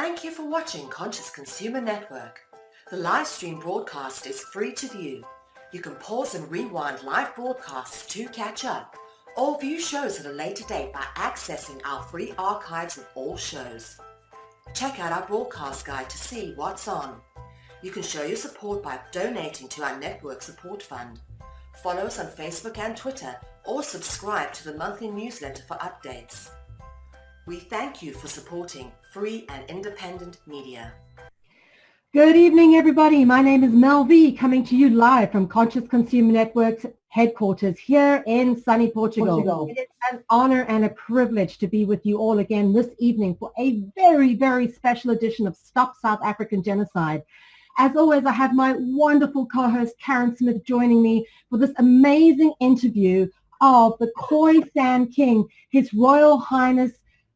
Thank you for watching Conscious Consumer Network. The live stream broadcast is free to view. You can pause and rewind live broadcasts to catch up, or view shows at a later date by accessing our free archives of all shows. Check out our broadcast guide to see what's on. You can show your support by donating to our network support fund. Follow us on Facebook and Twitter, or subscribe to the monthly newsletter for updates. We thank you for supporting free and independent media. Good evening, everybody. My name is Mel V, coming to you live from Conscious Consumer Network's headquarters here in sunny Portugal. It is an honor and a privilege to be with you all again this evening for a very, very special edition of Stop South African Genocide. As always, I have my wonderful co-host Karin Smith joining me for this amazing interview of the Khoi Sand King, His Royal Highness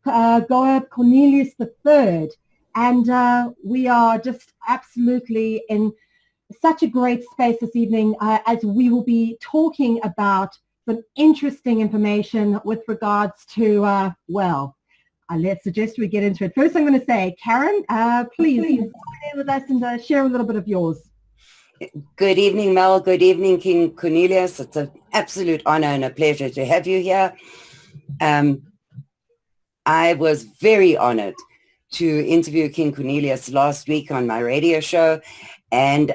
Goa Cornelius III. And we are just absolutely in such a great space this evening as we will be talking about some interesting information with regards to, let's suggest we get into it. First, I'm going to say, Karin, please join in with us and share a little bit of yours. Good evening, Mel. Good evening, King Cornelius. It's an absolute honor and a pleasure to have you here. I was very honored to interview King Cornelius last week on my radio show, and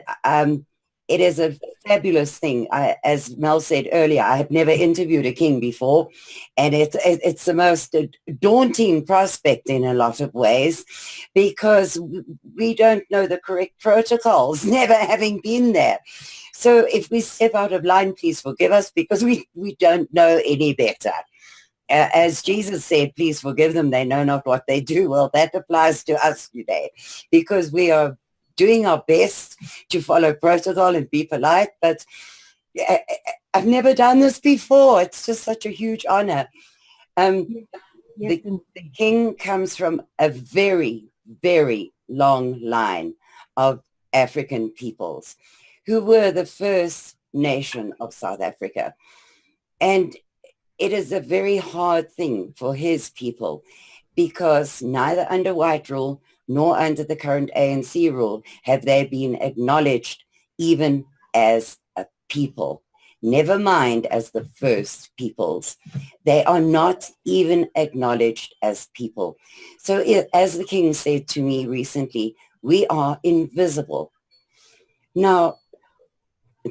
it is a fabulous thing. As Mel said earlier, I have never interviewed a king before, and it's the most daunting prospect in a lot of ways because we don't know the correct protocols, never having been there. So if we step out of line, please forgive us because we don't know any better. As Jesus said, please forgive them, they know not what they do. Well, that applies to us today because we are doing our best to follow protocol and be polite, but I've never done this before. It's just such a huge honor. The king comes from a very, very long line of African peoples who were the first nation of South Africa. And it is a very hard thing for his people because neither under white rule nor under the current ANC rule have they been acknowledged even as a people, never mind as the first peoples. They are not even acknowledged as people. So as the king said to me recently, we are invisible. Now,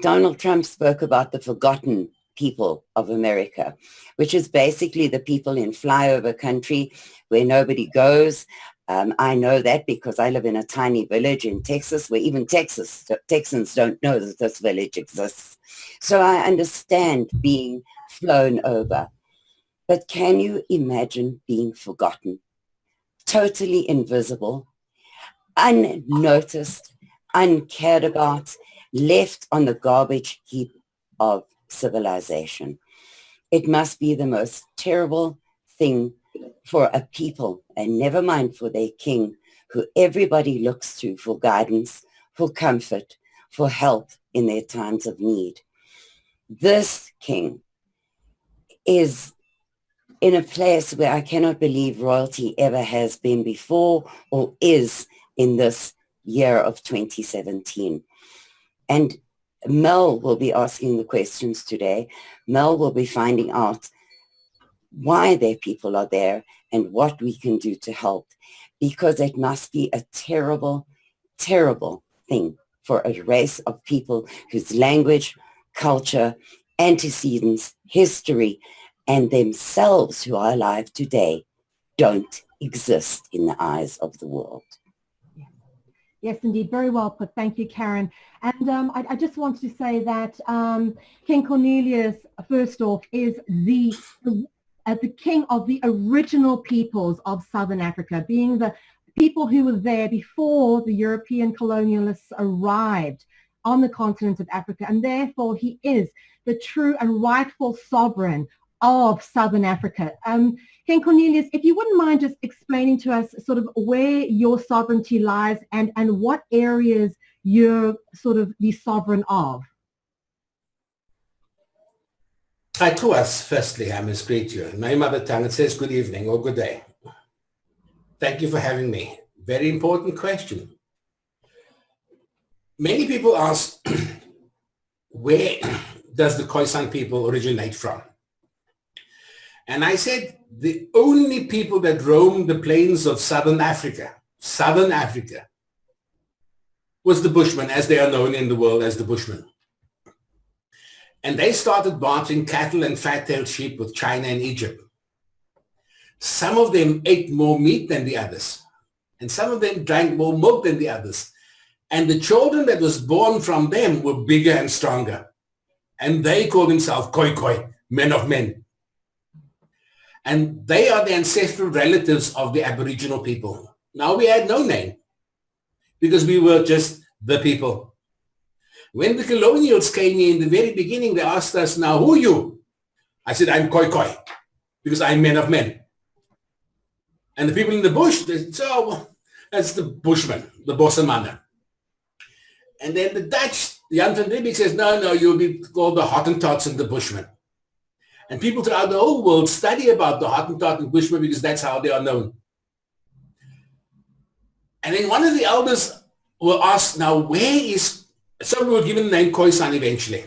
Donald Trump spoke about the forgotten people of America, which is basically the people in flyover country where nobody goes. I know that because I live in a tiny village in Texas where even Texans don't know that this village exists. So I understand being flown over. But can you imagine being forgotten, totally invisible, unnoticed, uncared about, left on the garbage heap of civilization? It must be the most terrible thing for a people, and never mind for their king, who everybody looks to for guidance, for comfort, for help in their times of need. This king is in a place where I cannot believe royalty ever has been before or is in this year of 2017. And Mel will be asking the questions today. Mel will be finding out why their people are there and what we can do to help, because it must be a terrible, terrible thing for a race of people whose language, culture, antecedents, history, and themselves who are alive today don't exist in the eyes of the world. Yes, indeed. Very well put. Thank you, Karin. And I just wanted to say that King Cornelius, first off, is the king of the original peoples of Southern Africa, being the people who were there before the European colonialists arrived on the continent of Africa. And therefore, he is the true and rightful sovereign of Southern Africa. King Cornelius, if you wouldn't mind just explaining to us sort of where your sovereignty lies and what areas you're sort of the sovereign of. Hi to us. Firstly, I must greet you. In my mother tongue, it says good evening or good day. Thank you for having me. Very important question. Many people ask, where does the Khoisan people originate from? And I said, the only people that roam the plains of Southern Africa, was the Bushmen, as they are known in the world as the Bushmen. And they started bartering cattle and fat-tailed sheep with China and Egypt. Some of them ate more meat than the others, and some of them drank more milk than the others. And the children that was born from them were bigger and stronger. And they called themselves Khoi Khoi, men of men. And they are the ancestral relatives of the Aboriginal people. Now, we had no name because we were just the people. When the colonials came in the very beginning, they asked us, now, who are you? I said, I'm Khoi Khoi, because I'm men of men. And the people in the bush, they said, oh, well, that's the Bushmen, the Bossemana. And then the Dutch, the Jan van Riebeeck says, no, you'll be called the Hottentots and the Bushmen. And people throughout the whole world study about the Hottentot and Bushmen because that's how they are known. And then one of the elders will ask, now where is, so we were given the name Khoisan eventually.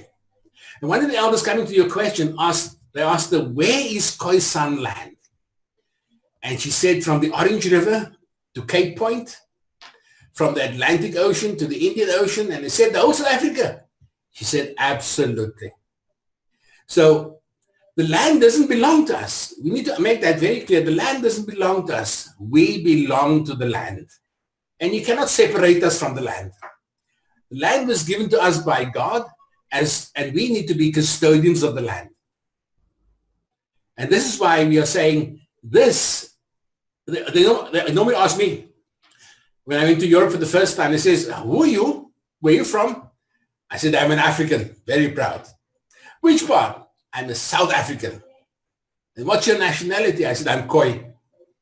And one of the elders coming to your question asked her, where is Khoisan land? And she said, from the Orange River to Cape Point, from the Atlantic Ocean to the Indian Ocean, and they said, the whole South Africa. She said, absolutely. So the land doesn't belong to us. We need to make that very clear. The land doesn't belong to us. We belong to the land. And you cannot separate us from the land. The land was given to us by God, and we need to be custodians of the land. And this is why we are saying this. They normally ask me, when I went to Europe for the first time, they says, who are you? Where are you from? I said, I'm an African, very proud. Which part? I'm a South African. And what's your nationality? I said, I'm Khoi.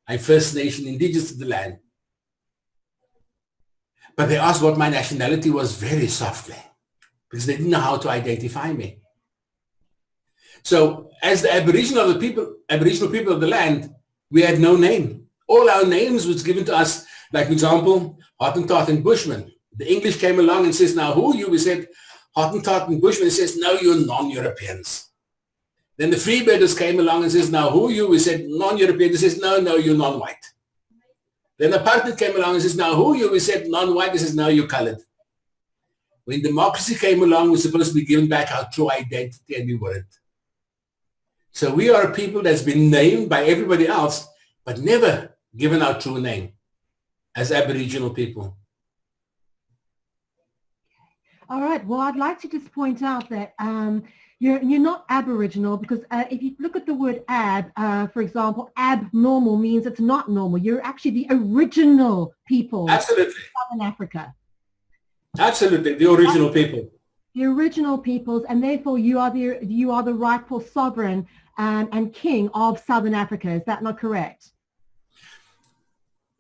I'm First Nation, indigenous to the land. But they asked what my nationality was very softly, because they didn't know how to identify me. So as the Aboriginal people of the land, we had no name. All our names was given to us, like for example, Hottentot and Bushman. The English came along and says, now who are you? We said, Hottentot and Bushman. He says, no, you're non-Europeans. Then the Freebirders came along and says, now who are you? We said, non-European. He says, no, you're non-white. Then apartheid came along and says, now who are you? We said, non-white. He says, no, you're colored. When democracy came along, we're supposed to be given back our true identity, and we weren't. So we are a people that's been named by everybody else, but never given our true name as Aboriginal people. All right. Well, I'd like to just point out that you're not Aboriginal, because if you look at the word ab, for example, abnormal means it's not normal. You're actually the original people. Absolutely. Of Southern Africa. Absolutely, the original people. The original peoples, and therefore you are the rightful sovereign and king of Southern Africa. Is that not correct?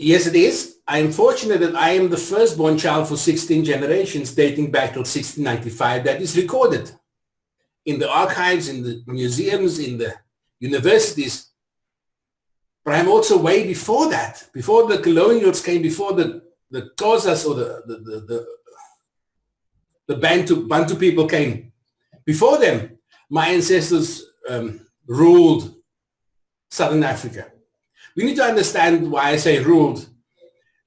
Yes, it is. I am fortunate that I am the firstborn child for 16 generations dating back till 1695 that is recorded in the archives, in the museums, in the universities. But I'm also way before that, before the colonials came, before the Xhosas or the Bantu people came. Before them, my ancestors ruled Southern Africa. We need to understand why I say ruled.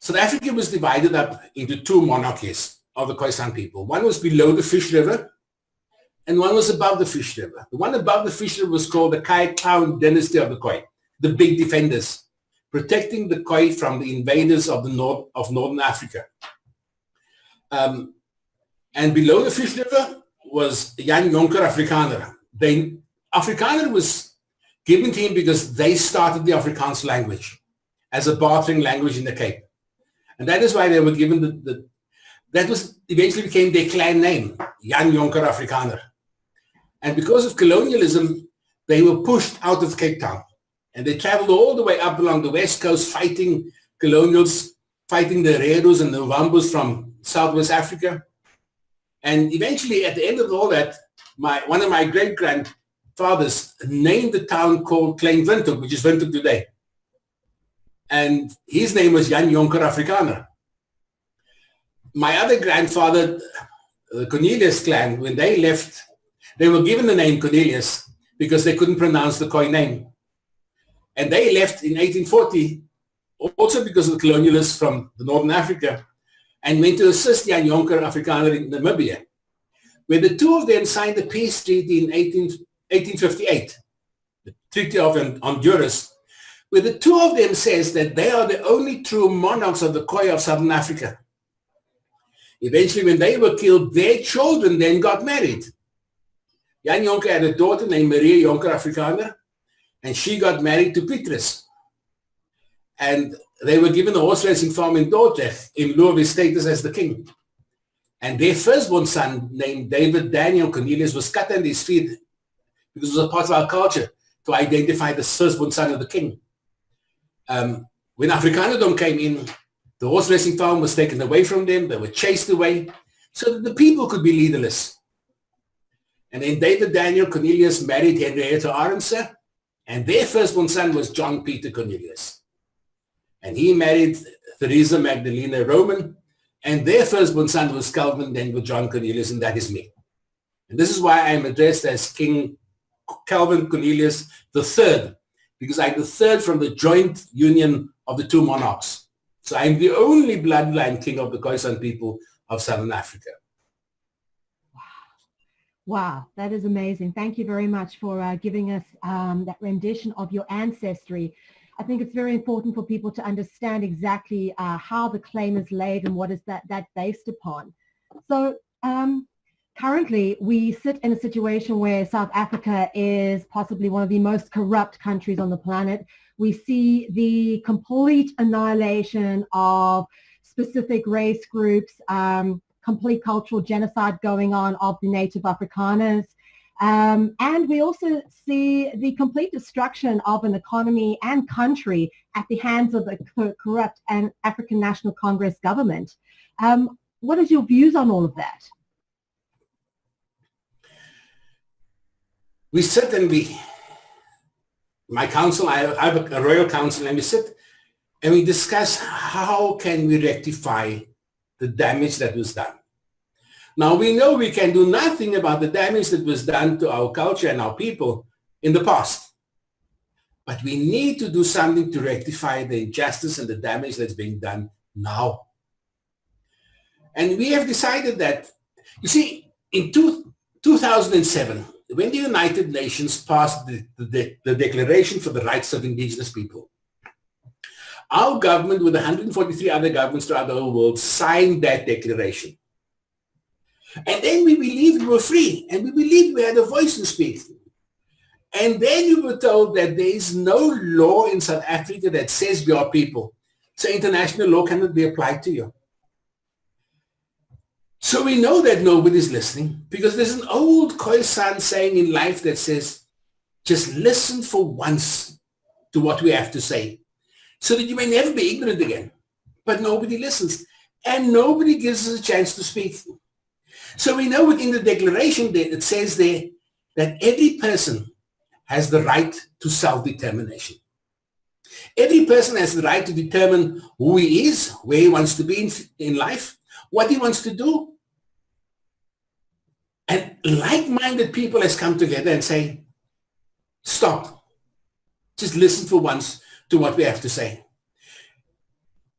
South Africa was divided up into two monarchies of the Khoisan people. One was below the Fish River, and one was above the Fish River. The one above the Fish River was called the Khai Clown dynasty of the Khoi, the big defenders, protecting the Khoi from the invaders of Northern Africa. And below the Fish River was Jan Jonker Afrikaner. Afrikaner was given to him because they started the Afrikaans language as a bartering language in the Cape. And that is why they were given that was eventually became their clan name, Jan Jonker Afrikaner. And because of colonialism, they were pushed out of Cape Town. And they traveled all the way up along the west coast, fighting colonials, fighting the Redos and the Wambus from Southwest Africa. And eventually, at the end of all that, one of my great-grandfathers named the town called Klein Windhoek, which is Windhoek today. and his name was Jan Jonker Afrikaner. My other grandfather, the Cornelius clan, when they left, they were given the name Cornelius because they couldn't pronounce the Khoi name. And they left in 1840, also because of the colonialists from the Northern Africa, and went to assist Jan Jonker Afrikaner in Namibia, where the two of them signed the peace treaty in 1858, the Treaty of Honduras, where the two of them says that they are the only true monarchs of the Khoi of Southern Africa. Eventually, when they were killed, their children then got married. Jan Jonker had a daughter named Maria Jonker Afrikaner, and she got married to Petrus. And they were given a horse racing farm in Dordrecht in lieu of his status as the king. And their firstborn son, named David Daniel Cornelius, was cut under his feet because it was a part of our culture to identify the firstborn son of the king. When Afrikanerdom came in, the horse racing farm was taken away from them. They were chased away so that the people could be leaderless. And then David Daniel Cornelius married Henrietta Arendse, and their firstborn son was John Peter Cornelius. And he married Theresa Magdalena Roman, and their firstborn son was Calvin, then with John Cornelius, and that is me. And this is why I am addressed as King Calvin Cornelius III, because I'm the third from the joint union of the two monarchs. So I'm the only bloodline king of the Khoisan people of Southern Africa. Wow, that is amazing. Thank you very much for giving us that rendition of your ancestry. I think it's very important for people to understand exactly how the claim is laid and what is that based upon. So currently we sit in a situation where South Africa is possibly one of the most corrupt countries on the planet. We see the complete annihilation of specific race groups, complete cultural genocide going on of the native Afrikaners. And we also see the complete destruction of an economy and country at the hands of the corrupt and African National Congress government. What is your views on all of that? We sit and my council, I have a royal council, and we sit and we discuss how can we rectify the damage that was done. Now, we know we can do nothing about the damage that was done to our culture and our people in the past. But we need to do something to rectify the injustice and the damage that's being done now. And we have decided that, you see, in 2007, when the United Nations passed the Declaration for the Rights of Indigenous People, our government with 143 other governments throughout the whole world signed that declaration. And then we believed we were free, and we believed we had a voice to speak. And then you were told that there is no law in South Africa that says you are people. So international law cannot be applied to you. So we know that nobody's listening, because there's an old Khoisan saying in life that says, just listen for once to what we have to say, so that you may never be ignorant again. But nobody listens, and nobody gives us a chance to speak. So we know within the declaration that it says there that every person has the right to self-determination. Every person has the right to determine who he is, where he wants to be in life, what he wants to do. And like-minded people has come together and say, stop. Just listen for once to what we have to say.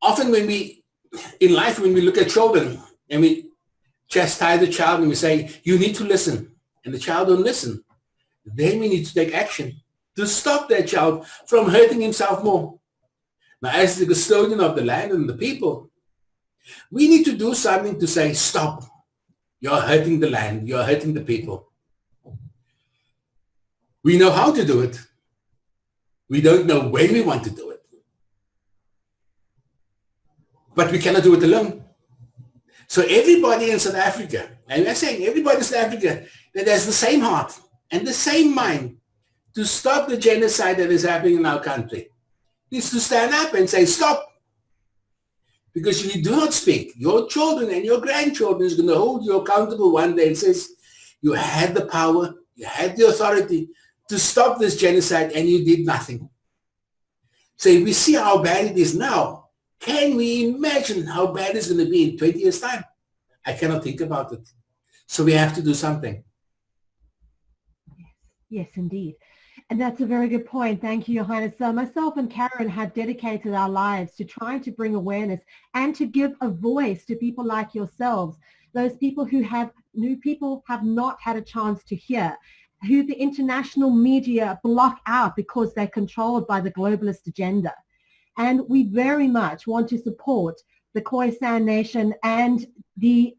Often in life, when we look at children and we chastise the child and we say, you need to listen, and the child don't listen, then we need to take action to stop that child from hurting himself more. Now, as the custodian of the land and the people, we need to do something to say, stop. You're hurting the land. You're hurting the people. We know how to do it. We don't know when we want to do it. But we cannot do it alone. So everybody in South Africa, and we're saying everybody in South Africa that has the same heart and the same mind to stop the genocide that is happening in our country, needs to stand up and say, stop. Because if you do not speak, your children and your grandchildren is going to hold you accountable one day and says, you had the power, you had the authority to stop this genocide, and you did nothing. So if we see how bad it is now, can we imagine how bad it's going to be in 20 years' time? I cannot think about it. So we have to do something. Yes, indeed. And that's a very good point. Thank you, Johannes. So myself and Karin have dedicated our lives to trying to bring awareness and to give a voice to people like yourselves, those people who have not had a chance to hear, who the international media block out because they're controlled by the globalist agenda. And we very much want to support the Khoi San Nation and the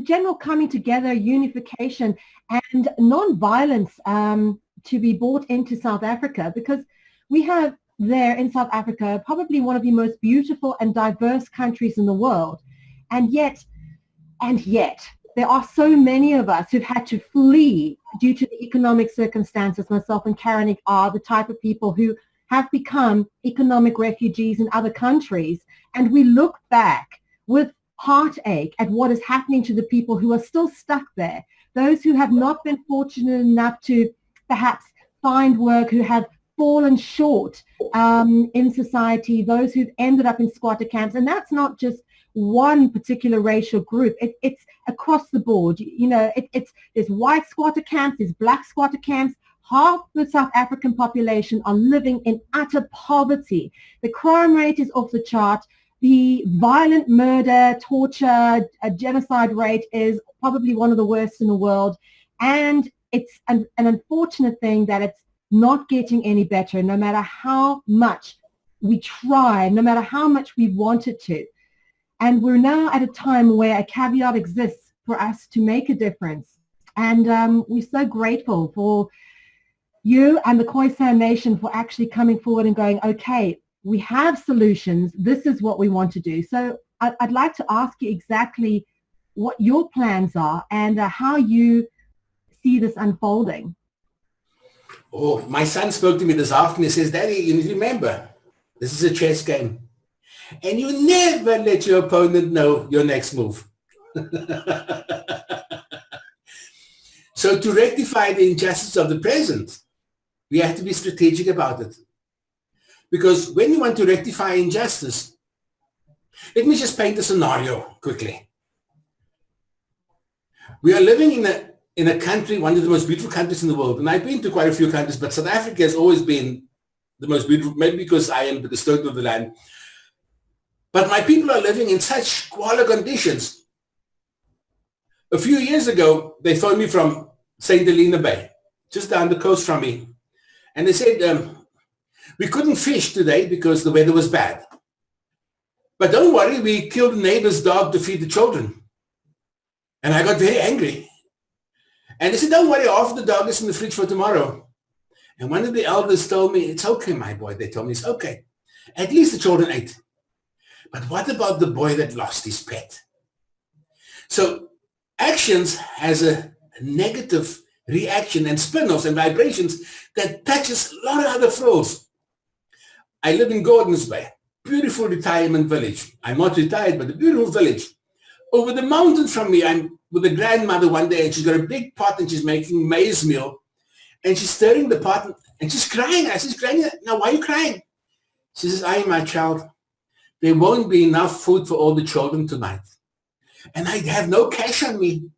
general coming together, unification, and non-violence to be brought into South Africa, because we have there in South Africa probably one of the most beautiful and diverse countries in the world. And yet, there are so many of us who've had to flee due to the economic circumstances. Myself and Karin are the type of people who have become economic refugees in other countries. And we look back with heartache at what is happening to the people who are still stuck there, those who have not been fortunate enough to perhaps find work, who have fallen short in society, those who've ended up in squatter camps. And that's not just one particular racial group. It's across the board. You know, there's white squatter camps, there's black squatter camps. Half the South African population are living in utter poverty. The crime rate is off the chart. The violent murder, torture, genocide rate is probably one of the worst in the world. And it's an unfortunate thing that it's not getting any better, no matter how much we try, no matter how much we want it to. And we're now at a time where a caveat exists for us to make a difference. And we're so grateful for you and the Khoi San Nation for actually coming forward and going, okay, we have solutions. This is what we want to do. So I'd like to ask you exactly what your plans are and how you see this unfolding. Oh, my son spoke to me this afternoon. He says, Daddy, you need to remember, this is a chess game. And you never let your opponent know your next move. So to rectify the injustice of the present, we have to be strategic about it. Because when you want to rectify injustice, let me just paint a scenario quickly. We are living in a country, one of the most beautiful countries in the world. And I've been to quite a few countries, but South Africa has always been the most beautiful, maybe because I am the custodian of the land. But my people are living in such squalor conditions. A few years ago, they phoned me from St. Helena Bay, just down the coast from me. And they said, we couldn't fish today because the weather was bad. But don't worry, we killed the neighbor's dog to feed the children. And I got very angry. And they said, don't worry, half the dog is in the fridge for tomorrow. And one of the elders told me, it's okay, my boy. They told me, it's okay. At least the children ate. But what about the boy that lost his pet? So actions has a negative reaction and spin-offs and vibrations that touches a lot of other floors. I live in Gordons Bay, beautiful retirement village. I'm not retired, but a beautiful village. Over the mountain from me, I'm with a grandmother one day, and she's got a big pot, and she's making maize meal, and she's stirring the pot, and she's crying. I said, Granny, now why are you crying? She says, I, my child, there won't be enough food for all the children tonight. And I have no cash on me.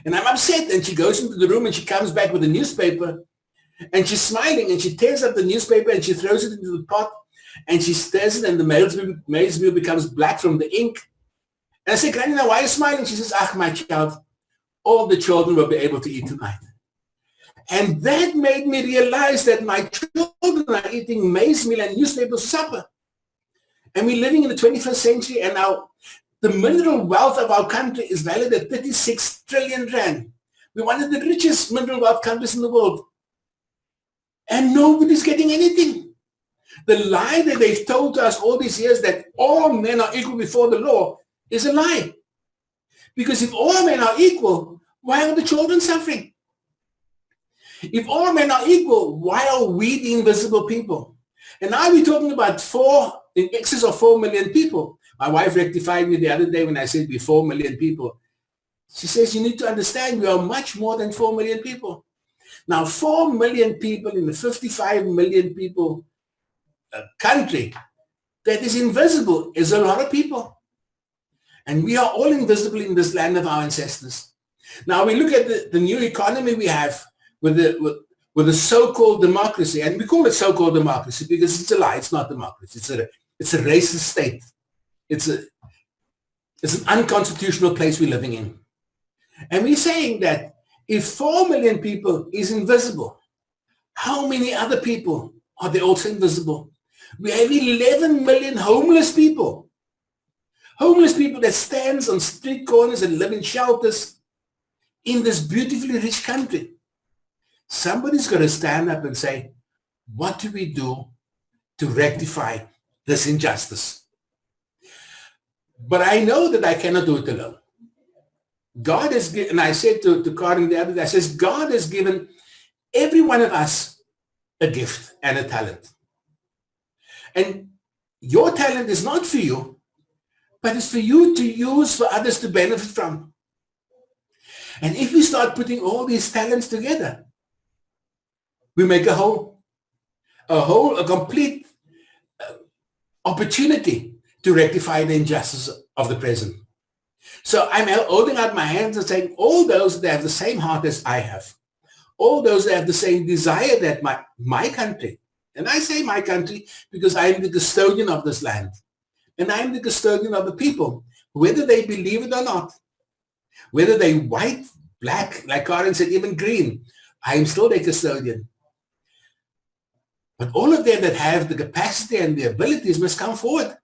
And I'm upset. And she goes into the room, and she comes back with a newspaper, and she's smiling, and she tears up the newspaper, and she throws it into the pot, and she stirs it, and the maize meal becomes black from the ink. And I say, Granny, now why are you smiling? She says, my child, all the children will be able to eat tonight. And that made me realize that my children are eating maize meal and newspaper for supper. And we're living in the 21st century, and now the mineral wealth of our country is valued at 36 trillion rand. We're one of the richest mineral wealth countries in the world. And nobody's getting anything. The lie that they've told us all these years that all men are equal before the law is a lie. Because if all men are equal, why are the children suffering? If all men are equal, why are we the invisible people? And now we're talking about in excess of 4 million people. My wife rectified me the other day when I said we're 4 million people. She says, you need to understand we are much more than 4 million people. Now, 4 million people in the 55 million people country that is invisible is a lot of people. And we are all invisible in this land of our ancestors. Now we look at the new economy we have with the so-called democracy, and we call it so-called democracy because it's a lie. It's not democracy. It's a racist state. It's an unconstitutional place we're living in. And we're saying that if 4 million people is invisible, how many other people are they also invisible? We have 11 million homeless people. Homeless people that stands on street corners and live in shelters in this beautifully rich country. Somebody's got to stand up and say, what do we do to rectify this injustice? But I know that I cannot do it alone. God has given, and I said to Karin the other day, I says, God has given every one of us a gift and a talent. And your talent is not for you, but it's for you to use for others to benefit from. And if we start putting all these talents together, we make a complete opportunity to rectify the injustice of the present. So I'm holding out my hands and saying, all those that have the same heart as I have, all those that have the same desire that my country, and I say my country because I am the custodian of this land, and I am the custodian of the people, whether they believe it or not, whether they white, black, like Karin said, even green, I am still their custodian. But all of them that have the capacity and the abilities must come forward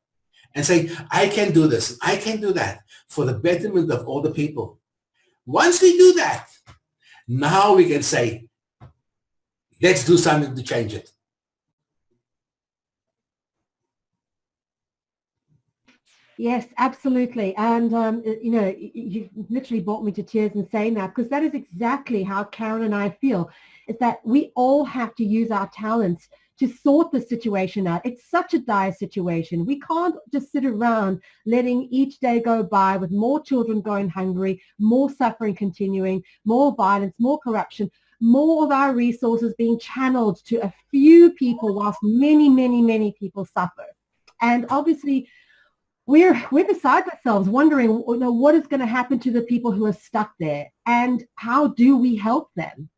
and say, I can do this, I can do that for the betterment of all the people. Once we do that, now we can say, let's do something to change it. Yes, absolutely. And, you know, you've literally brought me to tears in saying that, because that is exactly how Karin and I feel, is that we all have to use our talents to sort the situation out. It's such a dire situation. We can't just sit around letting each day go by with more children going hungry, more suffering continuing, more violence, more corruption, more of our resources being channeled to a few people whilst many, many, many people suffer. And obviously, we're beside ourselves wondering, you know, what is going to happen to the people who are stuck there, and how do we help them?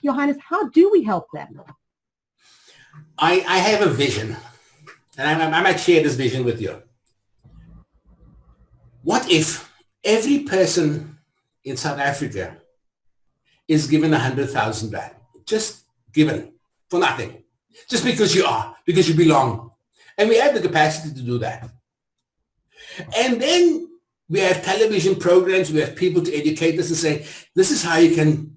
Your Highness, how do we help them? I have a vision, and I might share this vision with you. What if every person in South Africa is given 100,000 rand, just given for nothing, just because you belong, and we have the capacity to do that. And then we have television programs, we have people to educate us and say, this is how you can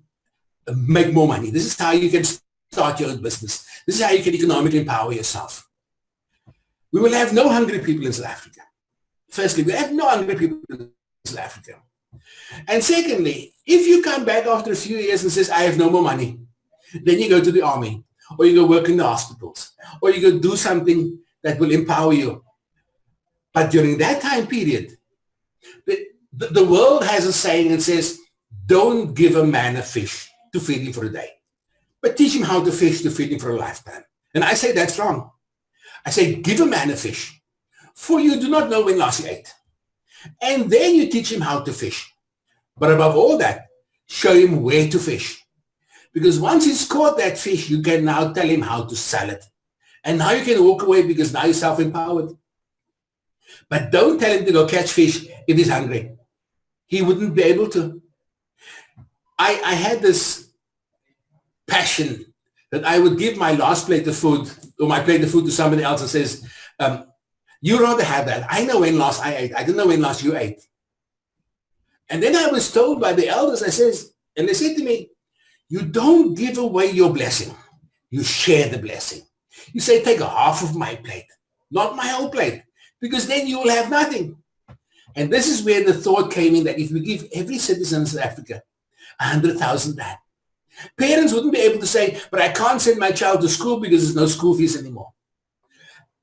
make more money. This is how you can start your own business. This is how you can economically empower yourself. We will have no hungry people in South Africa. Firstly, we have no hungry people in South Africa. And secondly, if you come back after a few years and says, I have no more money, then you go to the army, or you go work in the hospitals, or you go do something that will empower you. But during that time period, the world has a saying and says, don't give a man a fish to feed him for a day, but teach him how to fish to feed him for a lifetime. And I say that's wrong. I say, give a man a fish, for you do not know when last he ate. And then you teach him how to fish. But above all that, show him where to fish. Because once he's caught that fish, you can now tell him how to sell it. And now you can walk away because now you're self-empowered. But don't tell him to go catch fish if he's hungry. He wouldn't be able to. I had this passion that I would give my last plate of food, or my plate of food, to somebody else and says, you rather have that. I know when last I ate. I don't know when last you ate. And then I was told by the elders, and they said to me, you don't give away your blessing. You share the blessing. You say, take a half of my plate, not my whole plate, because then you will have nothing. And this is where the thought came in, that if we give every citizen in South Africa 100,000 rand, parents wouldn't be able to say, but I can't send my child to school because there's no school fees anymore.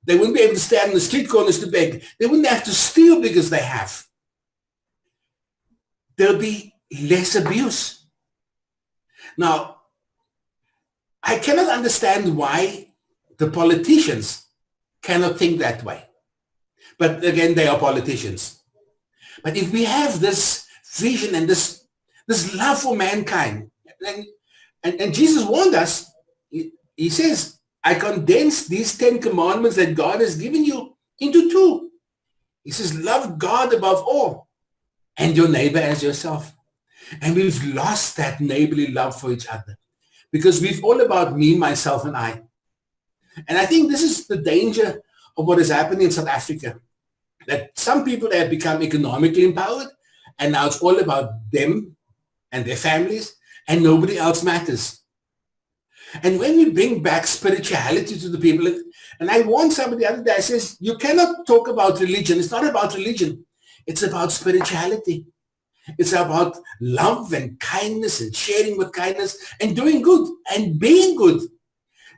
They wouldn't be able to stand on the street corners to beg. They wouldn't have to steal because they have. There'll be less abuse. Now, I cannot understand why the politicians cannot think that way. But again, they are politicians. But if we have this vision and this love for mankind, and Jesus warned us, he says, I condense these 10 commandments that God has given you into 2. He says, love God above all and your neighbor as yourself. And we've lost that neighborly love for each other because we've all about me, myself, and I. And I think this is the danger of what is happening in South Africa, that some people have become economically empowered and now it's all about them and their families and nobody else matters. And when we bring back spirituality to the people, and I warned somebody the other day, I says, you cannot talk about religion. It's not about religion. It's about spirituality. It's about love and kindness and sharing with kindness and doing good and being good.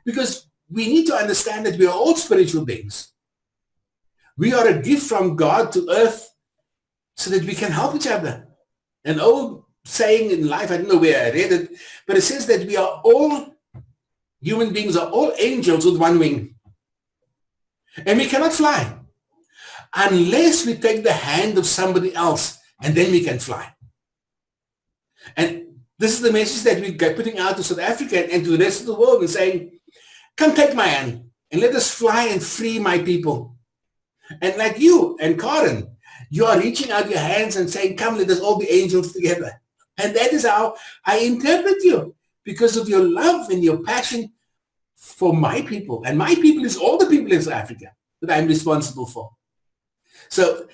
Because we need to understand that we are all spiritual beings. We are a gift from God to earth so that we can help each other. An old saying in life, I don't know where I read it, but it says that we are all, human beings are all angels with one wing. And we cannot fly unless we take the hand of somebody else, and then we can fly. And this is the message that we're putting out to South Africa and to the rest of the world and saying, come take my hand and let us fly and free my people. And like you and Karin, you are reaching out your hands and saying, come, let us all be angels together. And that is how I interpret you, because of your love and your passion for my people. And my people is all the people in South Africa that I'm responsible for. So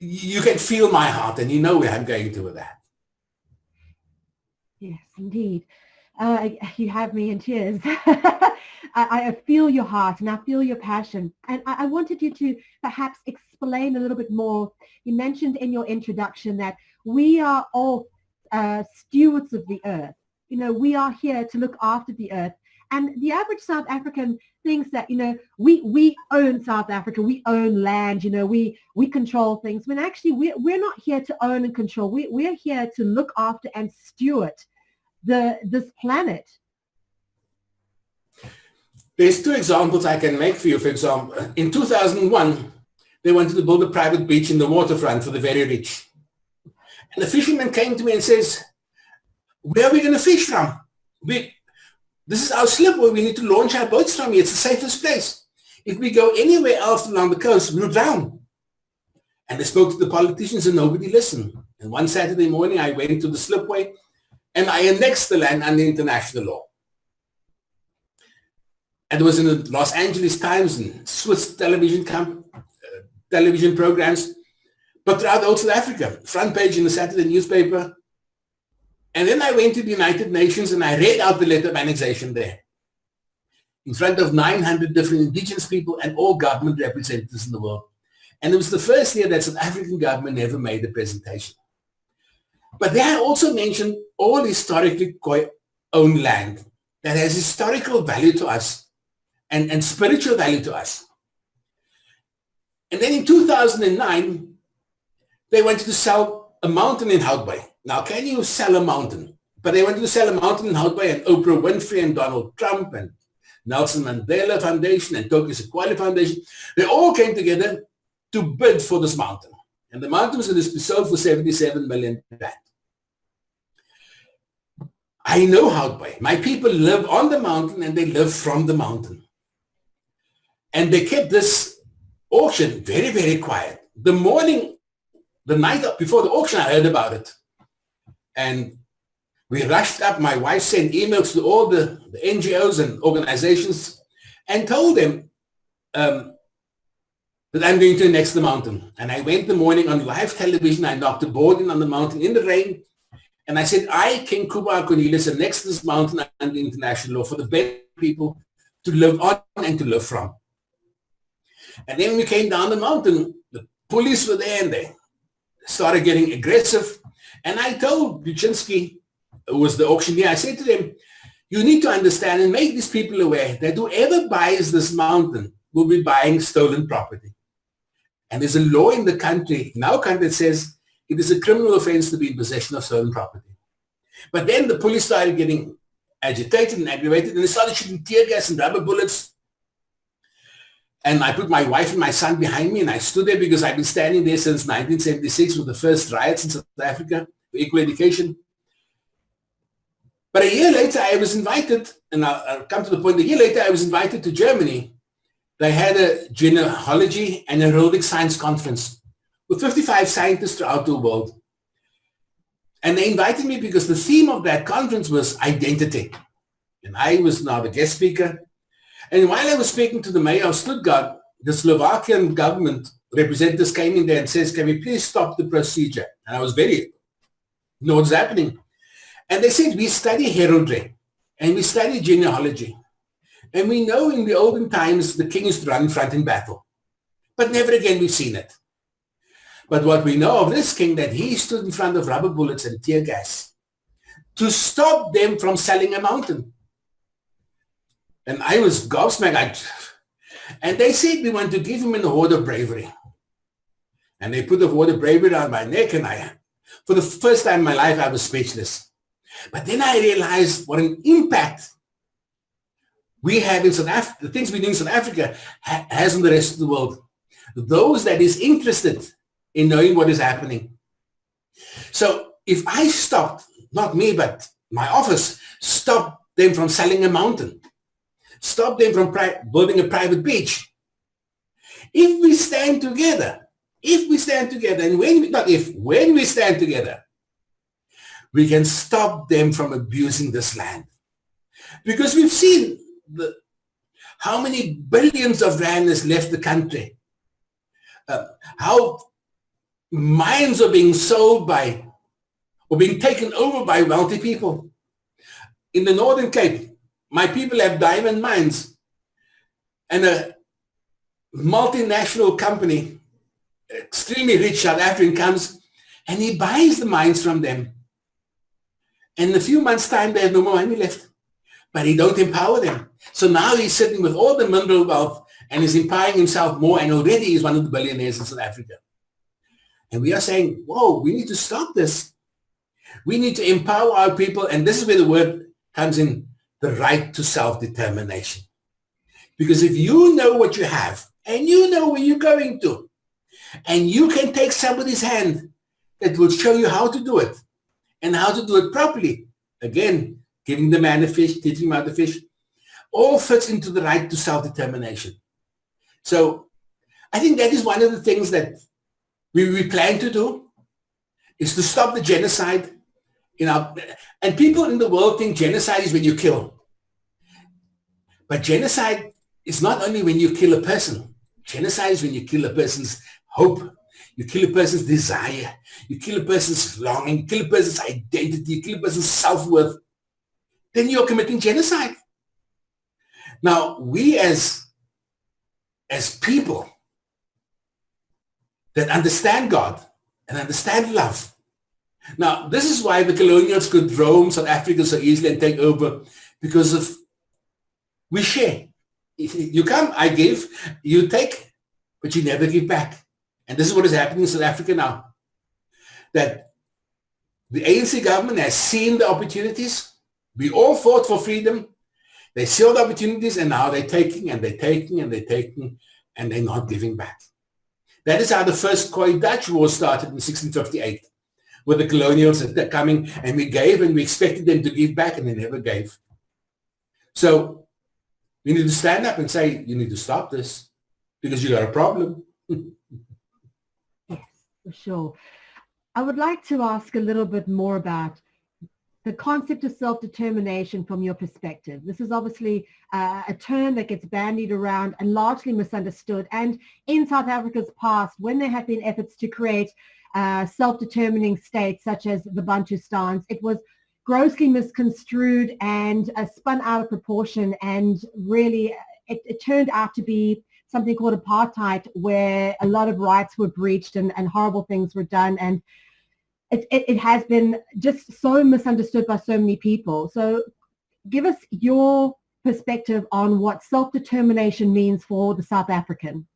you can feel my heart and you know where I'm going to with that. Yes, indeed. You have me in tears. I feel your heart and I feel your passion. And I wanted you to perhaps explain a little bit more. You mentioned in your introduction that we are all stewards of the earth. You know, we are here to look after the earth. And the average South African thinks that, you know, we own South Africa, we own land, you know, we control things. When actually we're not here to own and control. We're here to look after and steward this planet. There's 2 examples I can make for you. For example, in 2001, they wanted to build a private beach in the waterfront for the very rich. And the fisherman came to me and says, where are we going to fish from? This is our slip where we need to launch our boats from here. It's the safest place. If we go anywhere else along the coast, we'll drown. And they spoke to the politicians and nobody listened. And one Saturday morning, I went to the slipway and I annexed the land under international law. And it was in the Los Angeles Times and Swiss television programs, but throughout all South Africa, front page in the Saturday newspaper. And then I went to the United Nations and I read out the letter of annexation there in front of 900 different indigenous people and all government representatives in the world. And it was the first year that South African government ever made a presentation. But there I also mentioned all historically Khoi owned land that has historical value to us and spiritual value to us. And then in 2009, they wanted to sell a mountain in Hout Bay. Now, can you sell a mountain? But they wanted to sell a mountain in Hout Bay, and Oprah Winfrey and Donald Trump and Nelson Mandela Foundation and Tokyo Sequoia Foundation, they all came together to bid for this mountain. And the mountain was going to be sold for 77 million rand. I know Hout Bay. My people live on the mountain and they live from the mountain. And they kept this auction very, very quiet. The night before the auction, I heard about it. And we rushed up. My wife sent emails to all the NGOs and organizations and told them that I'm going to annex the mountain. And I went the morning on live television. I knocked a board in on the mountain in the rain. And I said, I, King Kuba Cornelius, annex this mountain under international law for the best people to live on and to live from. And then we came down the mountain. The police were there and they started getting aggressive. And I told Buczynski, who was the auctioneer, I said to them, you need to understand and make these people aware that whoever buys this mountain will be buying stolen property. And there's a law in the country, in our country, that says it is a criminal offense to be in possession of stolen property. But then the police started getting agitated and aggravated, and they started shooting tear gas and rubber bullets. And I put my wife and my son behind me, and I stood there because I've been standing there since 1976 with the first riots in South Africa for equal education. But a year later, I was invited, and I'll come to the point, a year later, I was invited to Germany. They had a genealogy and aerobic science conference with 55 scientists throughout the world. And they invited me because the theme of that conference was identity. And I was now the guest speaker. And while I was speaking to the mayor of Stuttgart, the Slovakian government representatives came in there and says, can we please stop the procedure? And I was very, what's happening? And they said, we study heraldry and we study genealogy. And we know in the olden times, the king used to run in front in battle. But never again we've seen it. But what we know of this king, that he stood in front of rubber bullets and tear gas to stop them from selling a mountain. And I was gobsmacked. And they said, we want to give him an award of bravery. And they put the award of bravery on my neck, and for the first time in my life, I was speechless. But then I realized what an impact we have in South Africa, the things we do in South Africa has on the rest of the world. Those that is interested in knowing what is happening. So if I stopped, not me, but my office, stopped them from selling a mountain, stop them from building a private beach. If we stand together, and when we stand together, we can stop them from abusing this land. Because we've seen how many billions of rand has left the country, how mines are being sold or being taken over by wealthy people. In the Northern Cape, my people have diamond mines, and a multinational company, extremely rich South African, comes and he buys the mines from them. And in a few months' time, they have no more money left. But he don't empower them. So now he's sitting with all the mineral wealth and is empowering himself more, and already he's one of the billionaires in South Africa. And we are saying, whoa, we need to stop this. We need to empower our people, and this is where the word comes in, the right to self-determination. Because if you know what you have, and you know where you're going to, and you can take somebody's hand that will show you how to do it, and how to do it properly, again, giving the man a fish, teaching him how to fish, all fits into the right to self-determination. So I think that is one of the things that we plan to do, is to stop the genocide. And people in the world think genocide is when you kill. But genocide is not only when you kill a person. Genocide is when you kill a person's hope. You kill a person's desire. You kill a person's longing. You kill a person's identity. You kill a person's self-worth. Then you're committing genocide. Now, we as people that understand God and understand love. Now, this is why the colonials could roam South Africa so easily and take over, because of we share. You come, I give, you take, but you never give back. And this is what is happening in South Africa now. That the ANC government has seen the opportunities. We all fought for freedom. They saw the opportunities, and now they're taking and they're taking and they're taking, and they're not giving back. That is how the first Khoi Dutch War started in 1658, with the colonials that are coming, and we gave and we expected them to give back, and they never gave. So we need to stand up and say, you need to stop this because you got a problem. Yes, for sure. I would like to ask a little bit more about the concept of self-determination from your perspective. This is obviously a term that gets bandied around and largely misunderstood. And in South Africa's past, when there have been efforts to create self-determining states such as the Bantustans, it was grossly misconstrued and spun out of proportion, and really it turned out to be something called apartheid, where a lot of rights were breached and horrible things were done, and it has been just so misunderstood by so many people. So give us your perspective on what self-determination means for the South African.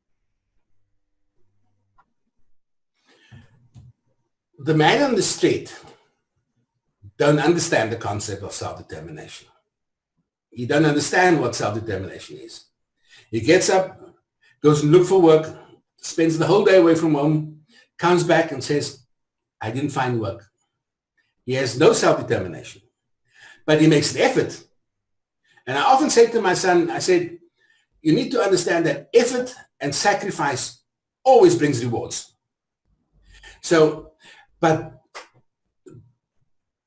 The man on the street don't understand the concept of self-determination. He doesn't understand what self-determination is. He gets up, goes and look for work, spends the whole day away from home, comes back and says, I didn't find work. He has no self-determination, but he makes an effort. And I often say to my son, I said, you need to understand that effort and sacrifice always brings rewards. So, but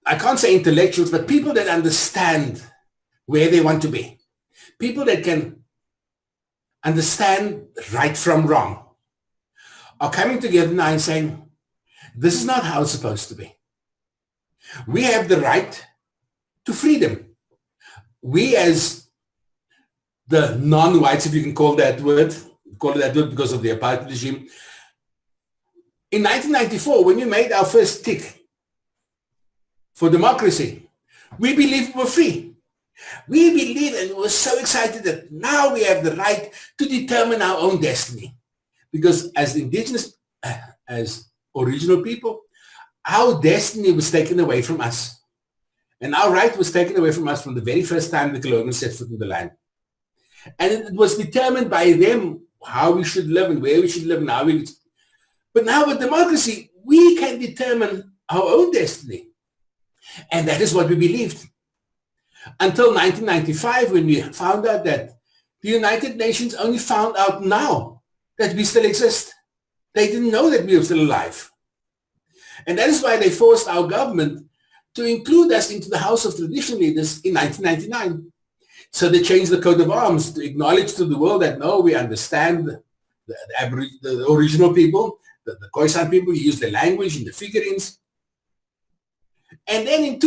I can't say intellectuals, but people that understand where they want to be, people that can understand right from wrong, are coming together now and saying, this is not how it's supposed to be. We have the right to freedom. We as the non-whites, if you can call that word because of the apartheid regime. In 1994, when we made our first tick for democracy, we believed we were free. We believed and we were so excited that now we have the right to determine our own destiny. Because as indigenous, as original people, our destiny was taken away from us. And our right was taken away from us from the very first time the colonials set foot in the land. And it was determined by them how we should live and where we should live and how we... But now with democracy, we can determine our own destiny. And that is what we believed. Until 1995, when we found out that the United Nations only found out now that we still exist. They didn't know that we were still alive. And that is why they forced our government to include us into the House of Traditional Leaders in 1999. So they changed the coat of arms to acknowledge to the world that, no, we understand the original people, the Khoi people, we use the language and the figurines. And then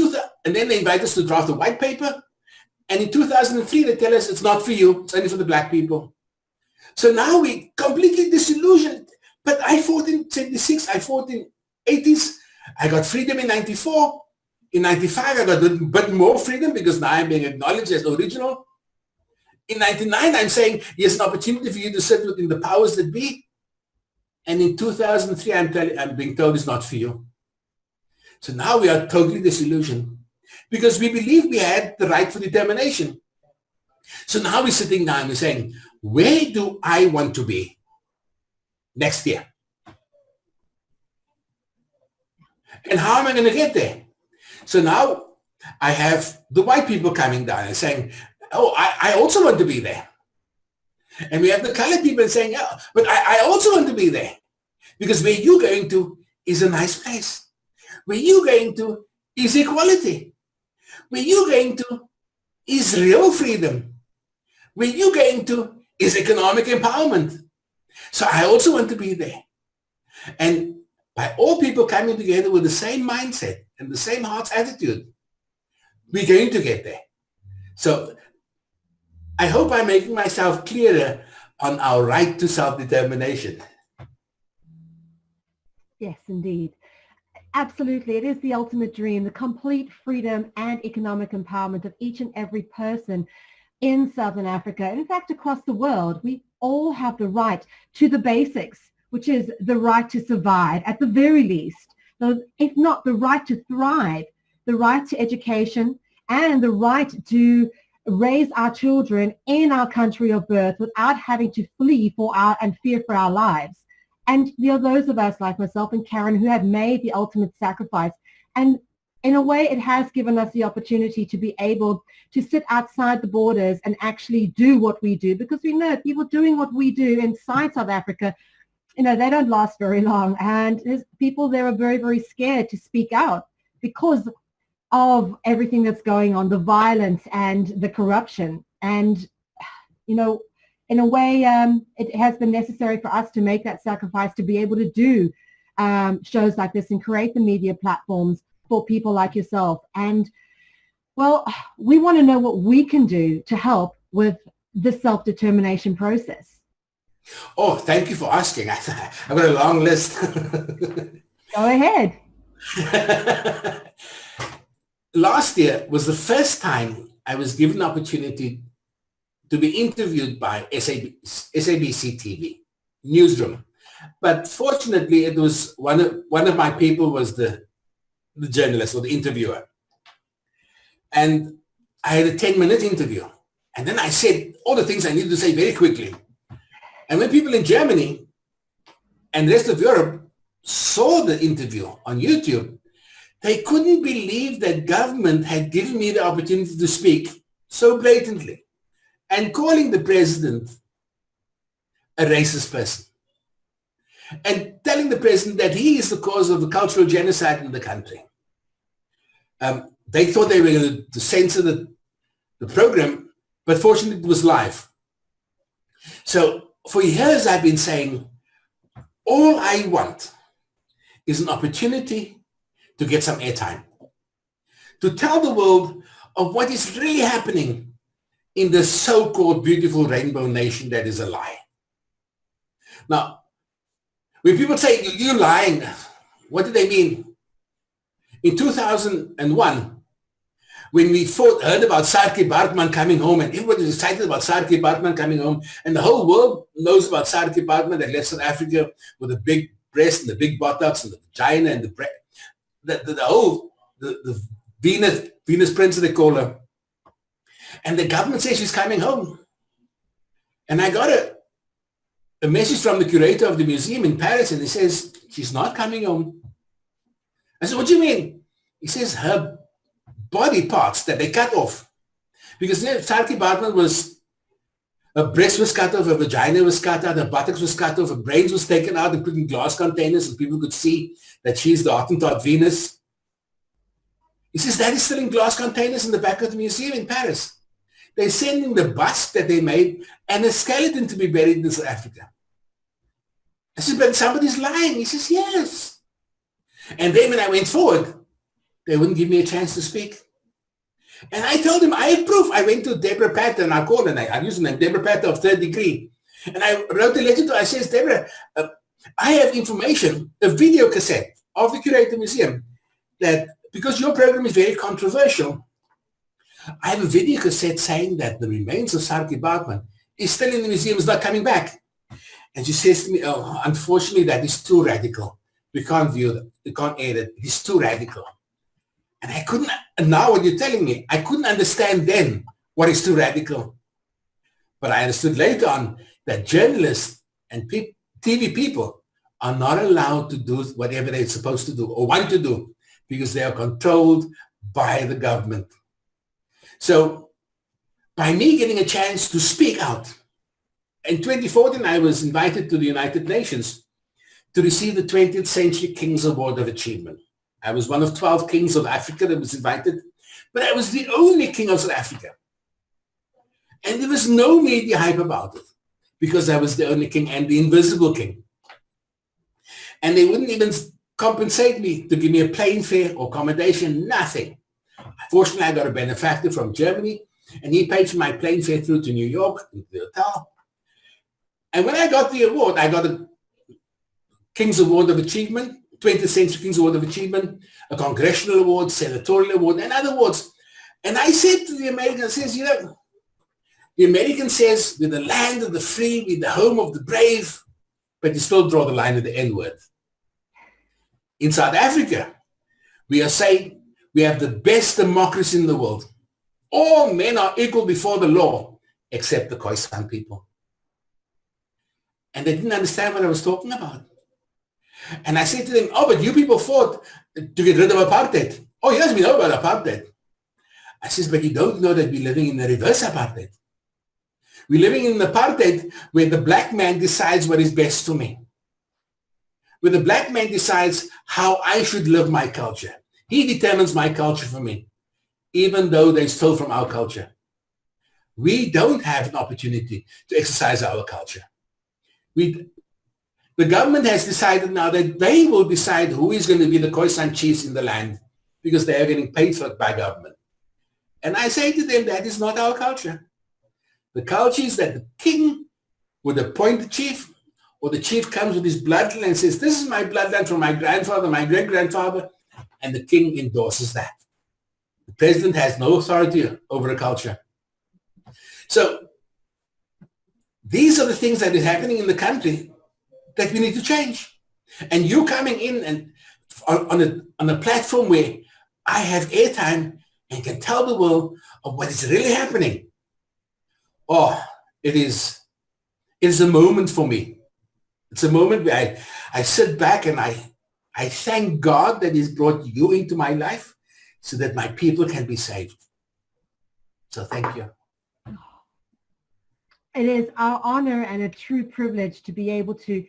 they invite us to draft a white paper. And in 2003, they tell us it's not for you, it's only for the black people. So now we completely disillusioned. But I fought in 76, I fought in 80s, I got freedom in 94. In 95, I got a bit more freedom because now I'm being acknowledged as original. In 99, I'm saying, here's an opportunity for you to sit within the powers that be. And in 2003, I'm being told it's not for you. So now we are totally disillusioned because we believe we had the right for determination. So now we're sitting down and we're saying, where do I want to be next year? And how am I going to get there? So now I have the white people coming down and saying, oh, I also want to be there. And we have the colored people saying, oh, but I also want to be there. Because where you're going to is a nice place. Where you're going to is equality. Where you're going to is real freedom. Where you're going to is economic empowerment. So I also want to be there. And by all people coming together with the same mindset and the same heart's attitude, we're going to get there. So I hope I'm making myself clearer on our right to self-determination. Yes, indeed. Absolutely. It is the ultimate dream, the complete freedom and economic empowerment of each and every person in Southern Africa. In fact, across the world, we all have the right to the basics, which is the right to survive at the very least, if not the right to thrive, the right to education, and the right to raise our children in our country of birth without having to flee and fear for our lives. And there are those of us like myself and Karin who have made the ultimate sacrifice. And in a way, it has given us the opportunity to be able to sit outside the borders and actually do what we do, because we know people doing what we do inside South Africa, you know, they don't last very long. And there's people there are very, very scared to speak out because of everything that's going on, the violence and the corruption. And, you know, in a way, it has been necessary for us to make that sacrifice to be able to do shows like this and create the media platforms for people like yourself. And, well, we want to know what we can do to help with the self-determination process. Oh, thank you for asking. I've got a long list. Go ahead. Last year was the first time I was given the opportunity to be interviewed by SABC TV newsroom. But fortunately, it was one of my people was the journalist or the interviewer. And I had a 10-minute interview. And then I said all the things I needed to say very quickly. And when people in Germany and the rest of Europe saw the interview on YouTube, they couldn't believe that government had given me the opportunity to speak so blatantly and calling the president a racist person and telling the president that he is the cause of the cultural genocide in the country. They thought they were going to censor the program, but fortunately it was live. So for years I've been saying, all I want is an opportunity to get some airtime, to tell the world of what is really happening in the so-called beautiful rainbow nation that is a lie. Now, when people say, you're lying, what do they mean? In 2001, when we heard about Saartjie Baartman coming home, and everybody was excited about Saartjie Baartman coming home, and the whole world knows about Saartjie Baartman that left South Africa with the big breast and the big buttocks and the vagina and the Venus Princess, they call her. And the government says she's coming home. And I got a message from the curator of the museum in Paris, and he says, she's not coming home. I said, what do you mean? He says, her body parts that they cut off. Because Saartjie Baartman her breast was cut off, her vagina was cut out, her buttocks was cut off, her brains was taken out and put in glass containers, and people could see that she's the Hottentot Venus. He says, that is still in glass containers in the back of the museum in Paris. They're sending the bust that they made and a skeleton to be buried in South Africa. I said, but somebody's lying. He says, yes. And then when I went forward, they wouldn't give me a chance to speak. And I told him, I have proof. I went to Deborah Patter, and I called her, and I used the name Deborah Patter of Third Degree. And I wrote a letter to her. I says, Deborah, I have information, a video cassette of the Curator Museum, that because your program is very controversial, I have a video cassette saying that the remains of Saartjie Baartman is still in the museum, is not coming back. And she says to me, oh, unfortunately, that is too radical. We can't view it. We can't air it. It's too radical. And I couldn't, and now what you're telling me, I couldn't understand then what is too radical. But I understood later on that journalists and TV people are not allowed to do whatever they're supposed to do or want to do because they are controlled by the government. So by me getting a chance to speak out, in 2014 I was invited to the United Nations to receive the 20th Century King's Award of Achievement. I was one of 12 kings of Africa that was invited, but I was the only king of South Africa. And there was no media hype about it because I was the only king and the invisible king. And they wouldn't even compensate me to give me a plane fare or accommodation, nothing. Fortunately, I got a benefactor from Germany, and he paid for my plane fare through to New York, into the hotel. And when I got the award, I got a King's Award of Achievement, 20th Century King's Award of Achievement, a Congressional Award, Senatorial Award, and other awards. And I said to the American, I says, you know, the American says, we're the land of the free, we're the home of the brave, but you still draw the line at the N-word. In South Africa, we are saying we have the best democracy in the world. All men are equal before the law, except the Khoisan people. And they didn't understand what I was talking about. And I said to them, oh, but you people fought to get rid of apartheid. Oh, yes, we know about apartheid. I says, but you don't know that we're living in the reverse apartheid. We're living in an apartheid where the black man decides what is best for me. Where the black man decides how I should live my culture. He determines my culture for me, even though they stole from our culture. We don't have an opportunity to exercise our culture. The government has decided now that they will decide who is going to be the Khoisan chiefs in the land because they are getting paid for it by government. And I say to them, that is not our culture. The culture is that the king would appoint the chief, or the chief comes with his bloodline and says, this is my bloodline from my grandfather, my great-grandfather, and the king endorses that. The president has no authority over a culture. So these are the things that is happening in the country that we need to change. And you coming in and on a platform where I have airtime and can tell the world of what is really happening. Oh, it is a moment for me. It's a moment where I sit back and I thank God that he's brought you into my life so that my people can be saved. So thank you. It is our honor and a true privilege to be able to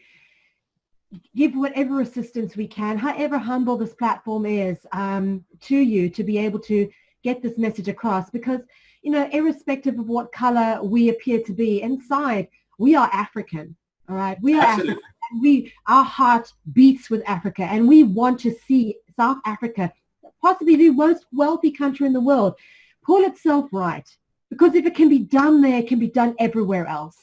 give whatever assistance we can, however humble this platform is, to you, to be able to get this message across. Because, you know, irrespective of what color we appear to be, inside, we are African, all right? We are Absolutely. African. Our heart beats with Africa, and we want to see South Africa, possibly the most wealthy country in the world, pull itself right. Because if it can be done there, it can be done everywhere else.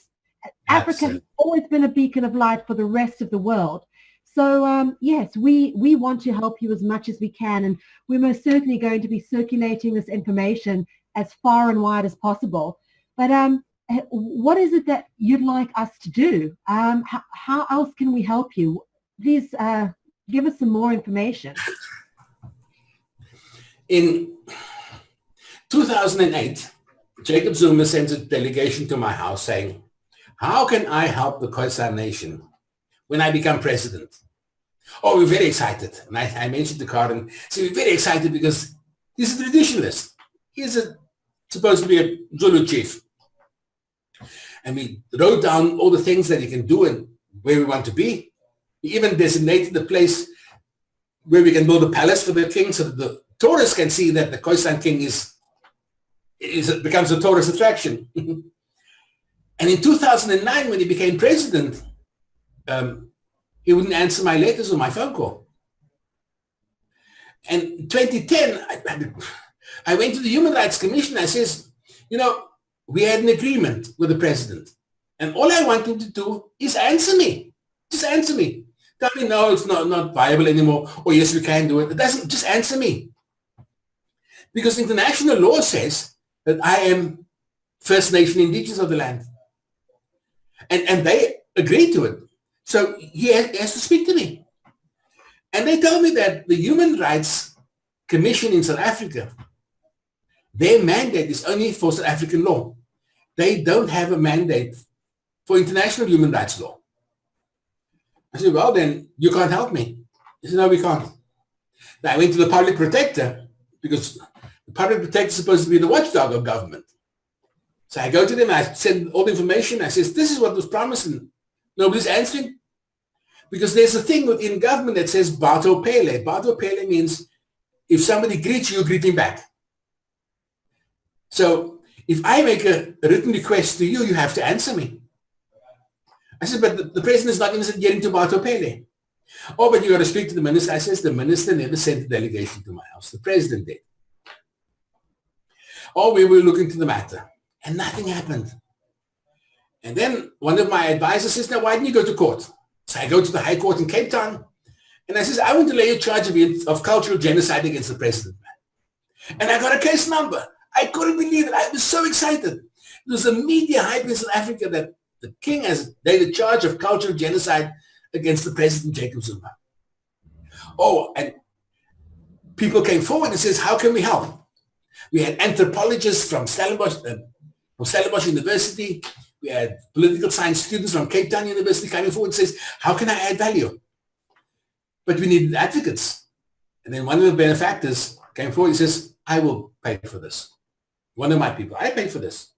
Africa has always been a beacon of light for the rest of the world. So, yes, we want to help you as much as we can. And we're most certainly going to be circulating this information as far and wide as possible. But what is it that you'd like us to do? How else can we help you? Please give us some more information. In 2008, Jacob Zuma sent a delegation to my house saying, how can I help the Khoisan nation when I become president? Oh, we're very excited. And I mentioned to Karin, so we're very excited because he's a traditionalist. He's supposed to be a Zulu chief. And we wrote down all the things that he can do and where we want to be. We even designated the place where we can build a palace for the king so that the tourists can see that the Khoisan king becomes a tourist attraction. And in 2009, when he became president, he wouldn't answer my letters or my phone call. And in 2010, I went to the Human Rights Commission. I says, you know, we had an agreement with the president. And all I want him to do is answer me. Just answer me. Tell me, no, it's not viable anymore. Or yes, we can do it. It doesn't, just answer me. Because international law says that I am First Nation indigenous of the land. And they agreed to it. So he has to speak to me. And they told me that the Human Rights Commission in South Africa, their mandate is only for South African law. They don't have a mandate for international human rights law. I said, well, then you can't help me. He said, no, we can't. Now I went to the public protector because the public protector is supposed to be the watchdog of government. So I go to them, I send all the information. I says, this is what was promised, and nobody's answering. Because there's a thing within government that says Bato Pele. Bato Pele means if somebody greets you, greet him back. So if I make a written request to you, you have to answer me. I said, but the president is not going to get into Bato Pele. Oh, but you got to speak to the minister. I says, the minister never sent a delegation to my house. The president did. Oh, we will look into the matter. And nothing happened. And then one of my advisors says, now why didn't you go to court? So I go to the High Court in Cape Town, and I says, I want to lay a charge of cultural genocide against the president. And I got a case number. I couldn't believe it. I was so excited. It was a media hype in South Africa that the king has laid a charge of cultural genocide against the president, Jacob Zuma. Oh, and people came forward and says, how can we help? We had anthropologists from Stellenbosch University. We had political science students from Cape Town University coming forward and says, how can I add value? But we needed advocates. And then one of the benefactors came forward and says, I will pay for this. One of my people, I pay for this.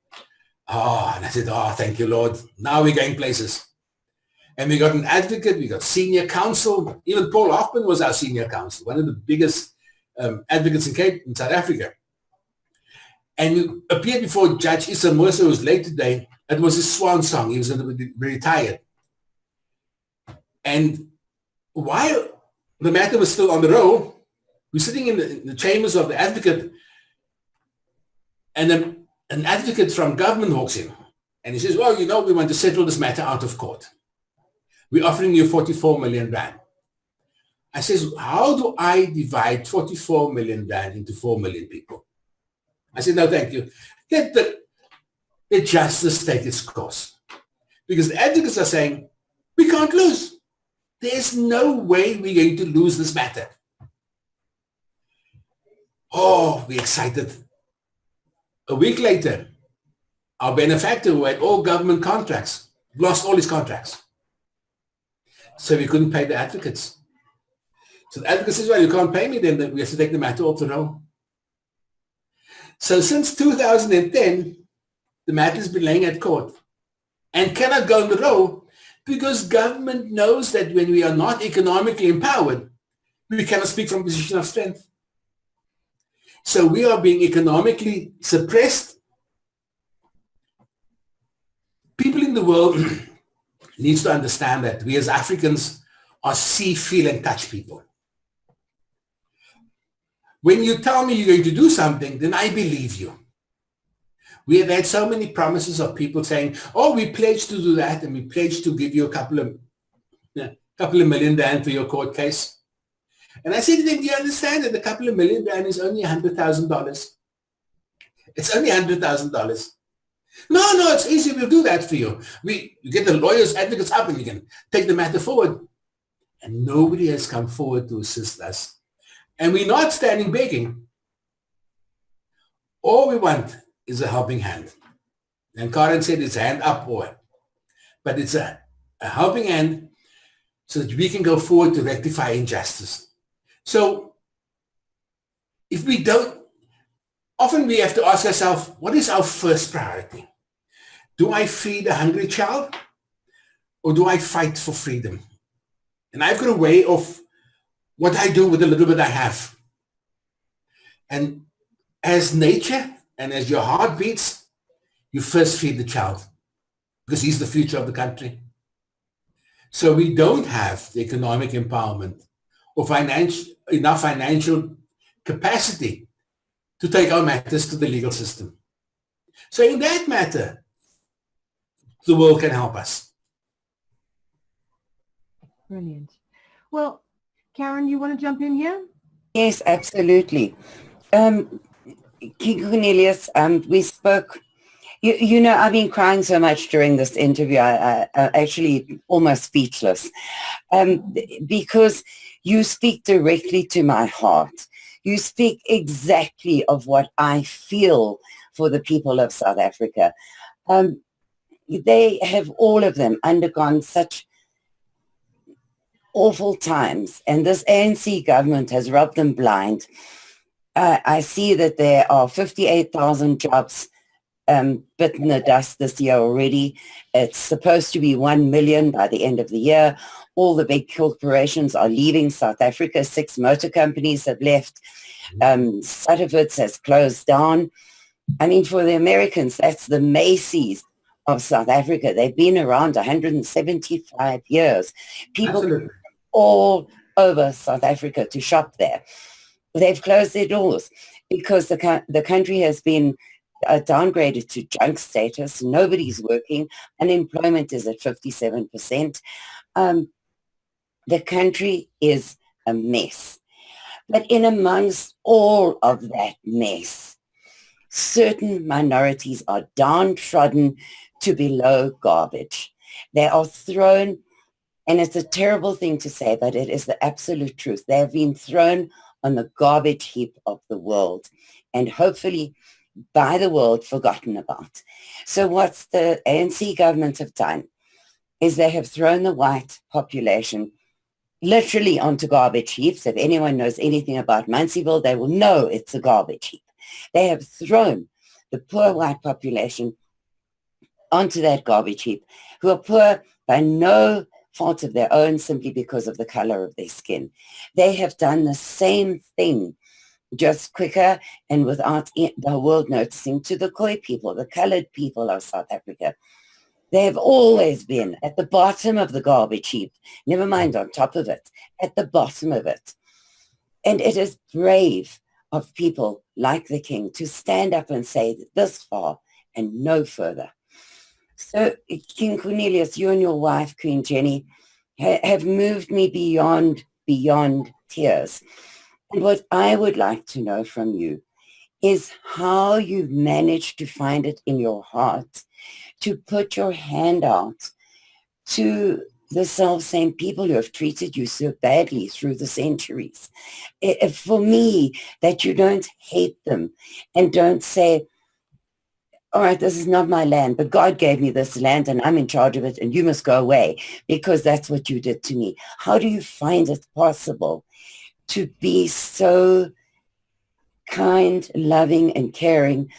Oh, and I said, oh, thank you, Lord. Now we're going places. And we got an advocate, we got senior counsel. Even Paul Hoffman was our senior counsel, one of the biggest advocates in South Africa. And we appeared before Judge Issa Mosa, who was late today. It was his swan song. He was going to be retired. And while the matter was still on the roll, we're sitting in the chambers of the advocate, and then an advocate from government walks in. And he says, well, you know, we want to settle this matter out of court. We're offering you 44 million rand. I says, how do I divide 44 million rand into 4 million people? I said, no, thank you. Let the justice take its course. Because the advocates are saying, we can't lose. There's no way we're going to lose this matter. Oh, we excited. A week later, our benefactor, who had all government contracts, lost all his contracts. So we couldn't pay the advocates. So the advocate says, well, you can't pay me, then we have to take the matter off the roll. So since 2010, the matter has been laying at court and cannot go on the roll because government knows that when we are not economically empowered, we cannot speak from a position of strength. So we are being economically suppressed. People in the world needs to understand that we as Africans are see, feel, and touch people. When you tell me you're going to do something, then I believe you. We have had so many promises of people saying, oh, we pledged to do that, and we pledged to give you a couple of million rand for your court case. And I said to them, do you understand that a couple of million rand is only $100,000? It's only $100,000. No, it's easy. We'll do that for you. You get the lawyers, advocates up, and you can take the matter forward. And nobody has come forward to assist us. And we're not standing begging. All we want is a helping hand. And Karin said it's a hand up, boy. But it's a helping hand so that we can go forward to rectify injustice. So if we don't, often we have to ask ourselves, what is our first priority? Do I feed a hungry child or do I fight for freedom? And I've got a way of what I do with the little bit I have. And as nature and as your heart beats, you first feed the child because he's the future of the country. So we don't have the economic empowerment or enough financial capacity to take our matters to the legal system. So in that matter, the world can help us. Brilliant. Well, Karin, you want to jump in here? Yes, absolutely. King Cornelius, we spoke, you know, I've been crying so much during this interview, I actually almost speechless, because you speak directly to my heart. You speak exactly of what I feel for the people of South Africa. They have all of them undergone such awful times, and this ANC government has rubbed them blind. I see that there are 58,000 jobs bitten the dust this year already. It's supposed to be 1 million by the end of the year. All the big corporations are leaving South Africa. 6 motor companies have left. Sutterford's has closed down. I mean, for the Americans, that's the Macy's of South Africa. They've been around 175 years. People Absolutely. all over South Africa to shop there. They've closed their doors because the country has been downgraded to junk status. Nobody's working. Unemployment is at 57%. The country is a mess. But in amongst all of that mess, certain minorities are downtrodden to below garbage. They are thrown, and it's a terrible thing to say, but it is the absolute truth. They have been thrown on the garbage heap of the world, and hopefully by the world forgotten about. So what the ANC government have done is they have thrown the white population literally onto garbage heaps. If anyone knows anything about Muncieville, they will know it's a garbage heap. They have thrown the poor white population onto that garbage heap, who are poor by no fault of their own, simply because of the color of their skin. They have done the same thing, just quicker and without the world noticing, to the Khoi people, the colored people of South Africa. They have always been at the bottom of the garbage heap, never mind on top of it, at the bottom of it. And it is brave of people like the King to stand up and say this far and no further. So, King Cornelius, you and your wife, Queen Jenny, have moved me beyond tears. And what I would like to know from you is how you've managed to find it in your heart to put your hand out to the self-same people who have treated you so badly through the centuries. For me, that you don't hate them and don't say, all right, this is not my land, but God gave me this land and I'm in charge of it and you must go away because that's what you did to me. How do you find it possible to be so kind, loving, and caring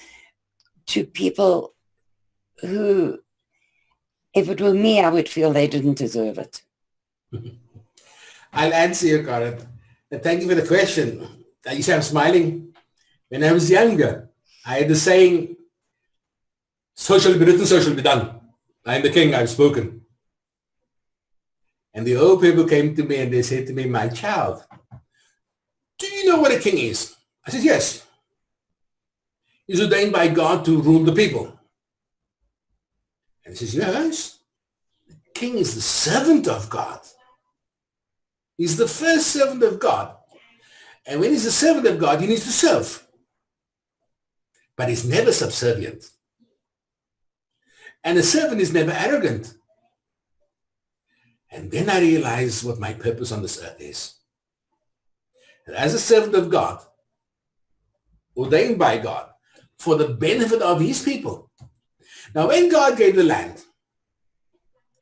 to people who, if it were me, I would feel they didn't deserve it? I'll answer you, Karin. And thank you for the question. You see, I'm smiling. When I was younger, I had the saying, so shall it be written, so shall it be done. I am the king, I've spoken. And the old people came to me and they said to me, my child, do you know what a king is? I said, yes. He's ordained by God to rule the people. And he says, yes. The king is the servant of God. He's the first servant of God. And when he's the servant of God, he needs to serve. But he's never subservient. And a servant is never arrogant. And then I realized what my purpose on this earth is. And as a servant of God, ordained by God, for the benefit of his people. Now, when God gave the land,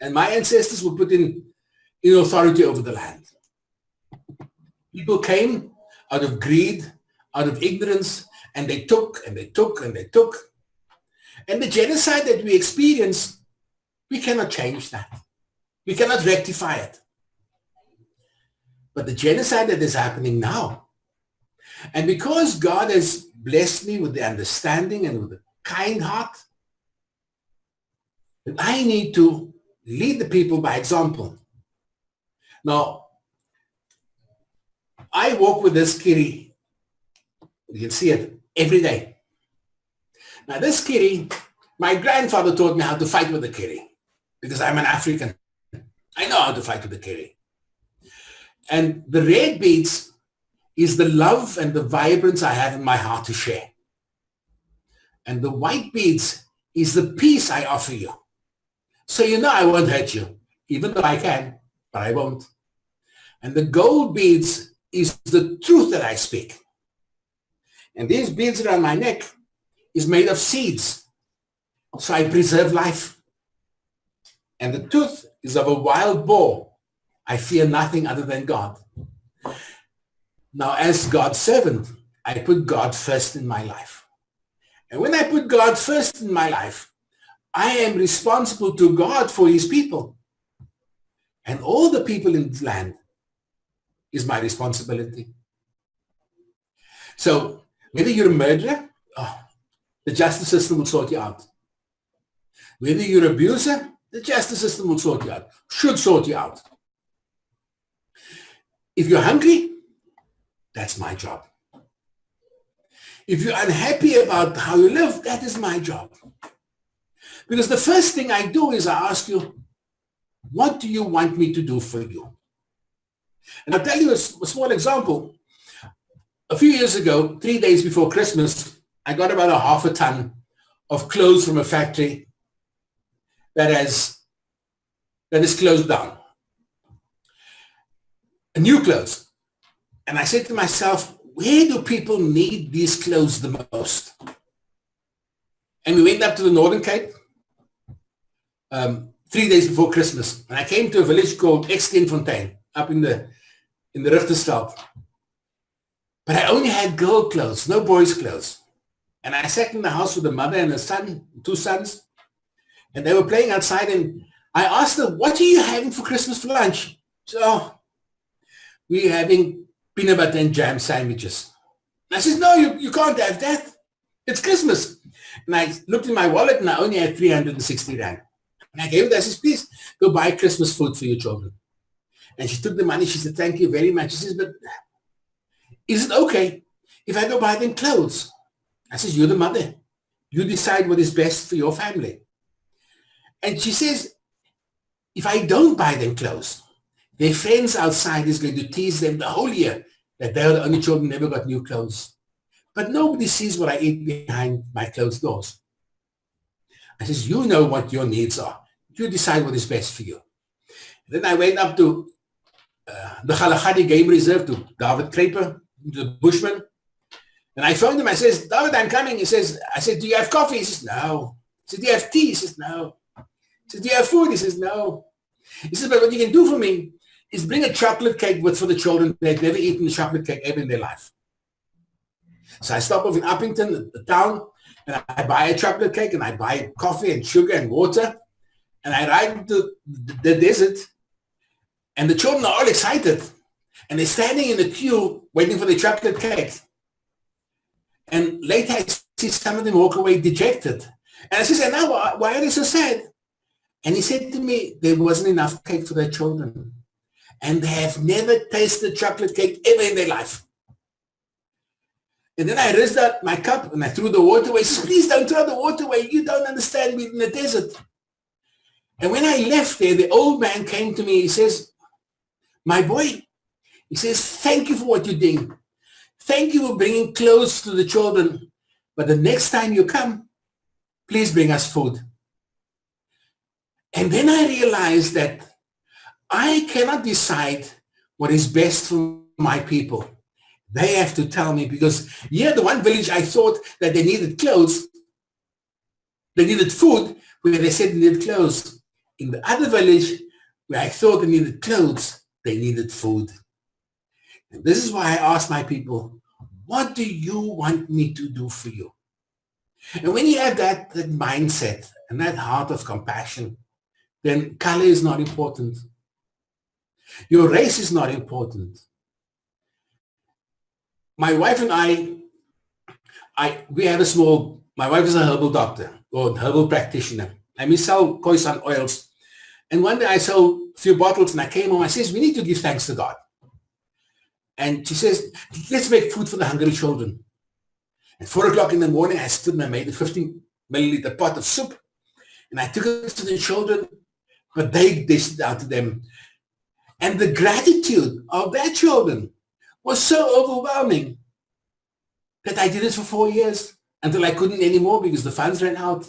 and my ancestors were put in authority over the land, people came out of greed, out of ignorance, and they took, and they took, and they took. And the genocide that we experience, we cannot change that. We cannot rectify it. But the genocide that is happening now, and because God has blessed me with the understanding and with a kind heart, that I need to lead the people by example. Now, I walk with this kitty. You can see it every day. Now this kitty, my grandfather taught me how to fight with the kitty because I'm an African. I know how to fight with the kitty. And the red beads is the love and the vibrance I have in my heart to share. And the white beads is the peace I offer you. So you know I won't hurt you, even though I can, but I won't. And the gold beads is the truth that I speak. And these beads around my neck is made of seeds. So I preserve life. And the tooth is of a wild boar. I fear nothing other than God. Now, as God's servant, I put God first in my life. And when I put God first in my life, I am responsible to God for his people. And all the people in this land is my responsibility. So whether you're a murderer, the justice system will sort you out. Whether you're an abuser, the justice system will sort you out, should sort you out. If you're hungry, that's my job. If you're unhappy about how you live, that is my job. Because the first thing I do is I ask you, what do you want me to do for you? And I'll tell you a small example. A few years ago, 3 days before Christmas, I got about half a ton of clothes from a factory that is closed down. New clothes. And I said to myself, where do people need these clothes the most? And we went up to the Northern Cape 3 days before Christmas. And I came to a village called Extenfontein up in the Richtersveld. But I only had girl clothes, no boys' clothes. And I sat in the house with a mother and a son, 2 sons, and they were playing outside. And I asked them, what are you having for Christmas for lunch? So, we're having peanut butter and jam sandwiches. And I said, no, you can't have that. It's Christmas. And I looked in my wallet and I only had 360 rand. And I gave it, I said, please go buy Christmas food for your children. And she took the money. She said, thank you very much. She says, but is it okay if I go buy them clothes? I says, you're the mother. You decide what is best for your family. And she says, if I don't buy them clothes, their friends outside is going to tease them the whole year that they are the only children who never got new clothes. But nobody sees what I eat behind my closed doors. I says, you know what your needs are. You decide what is best for you. Then I went up to the Kgalagadi Game Reserve to David Kraper, the bushman. And I phoned him. I says, David, I'm coming. I said, do you have coffee? He says, no. I said, do you have tea? He says, no. I said, do you have food? He says, no. He says, but what you can do for me is bring a chocolate cake for the children. They've never eaten a chocolate cake ever in their life. So I stop off in Uppington, the town, and I buy a chocolate cake, and I buy coffee and sugar and water. And I ride to the desert, and the children are all excited. And they're standing in the queue waiting for the chocolate cake. And later I see some of them walk away dejected. And I said, now why are they so sad? And he said to me, there wasn't enough cake for their children. And they have never tasted chocolate cake ever in their life. And then I raised up my cup and I threw the water away. He says, please don't throw the water away. You don't understand, we're in the desert. And when I left there, the old man came to me. He says, my boy, he says, thank you for what you're doing. Thank you for bringing clothes to the children. But the next time you come, please bring us food. And then I realized that I cannot decide what is best for my people. They have to tell me, because here the one village I thought that they needed clothes, they needed food, where they said they needed clothes. In the other village where I thought they needed clothes, they needed food. And this is why I ask my people, what do you want me to do for you? And when you have that mindset and that heart of compassion, then color is not important. Your race is not important. My wife and we have my wife is a herbal doctor or herbal practitioner. And we sell Khoi San oils. And one day I sold a few bottles and I came home. I says, we need to give thanks to God. And she says, let's make food for the hungry children. At 4 o'clock in the morning, I stood and I made a 15 milliliter pot of soup. And I took it to the children, but they dished it out to them. And the gratitude of their children was so overwhelming that I did it for 4 years until I couldn't anymore because the funds ran out.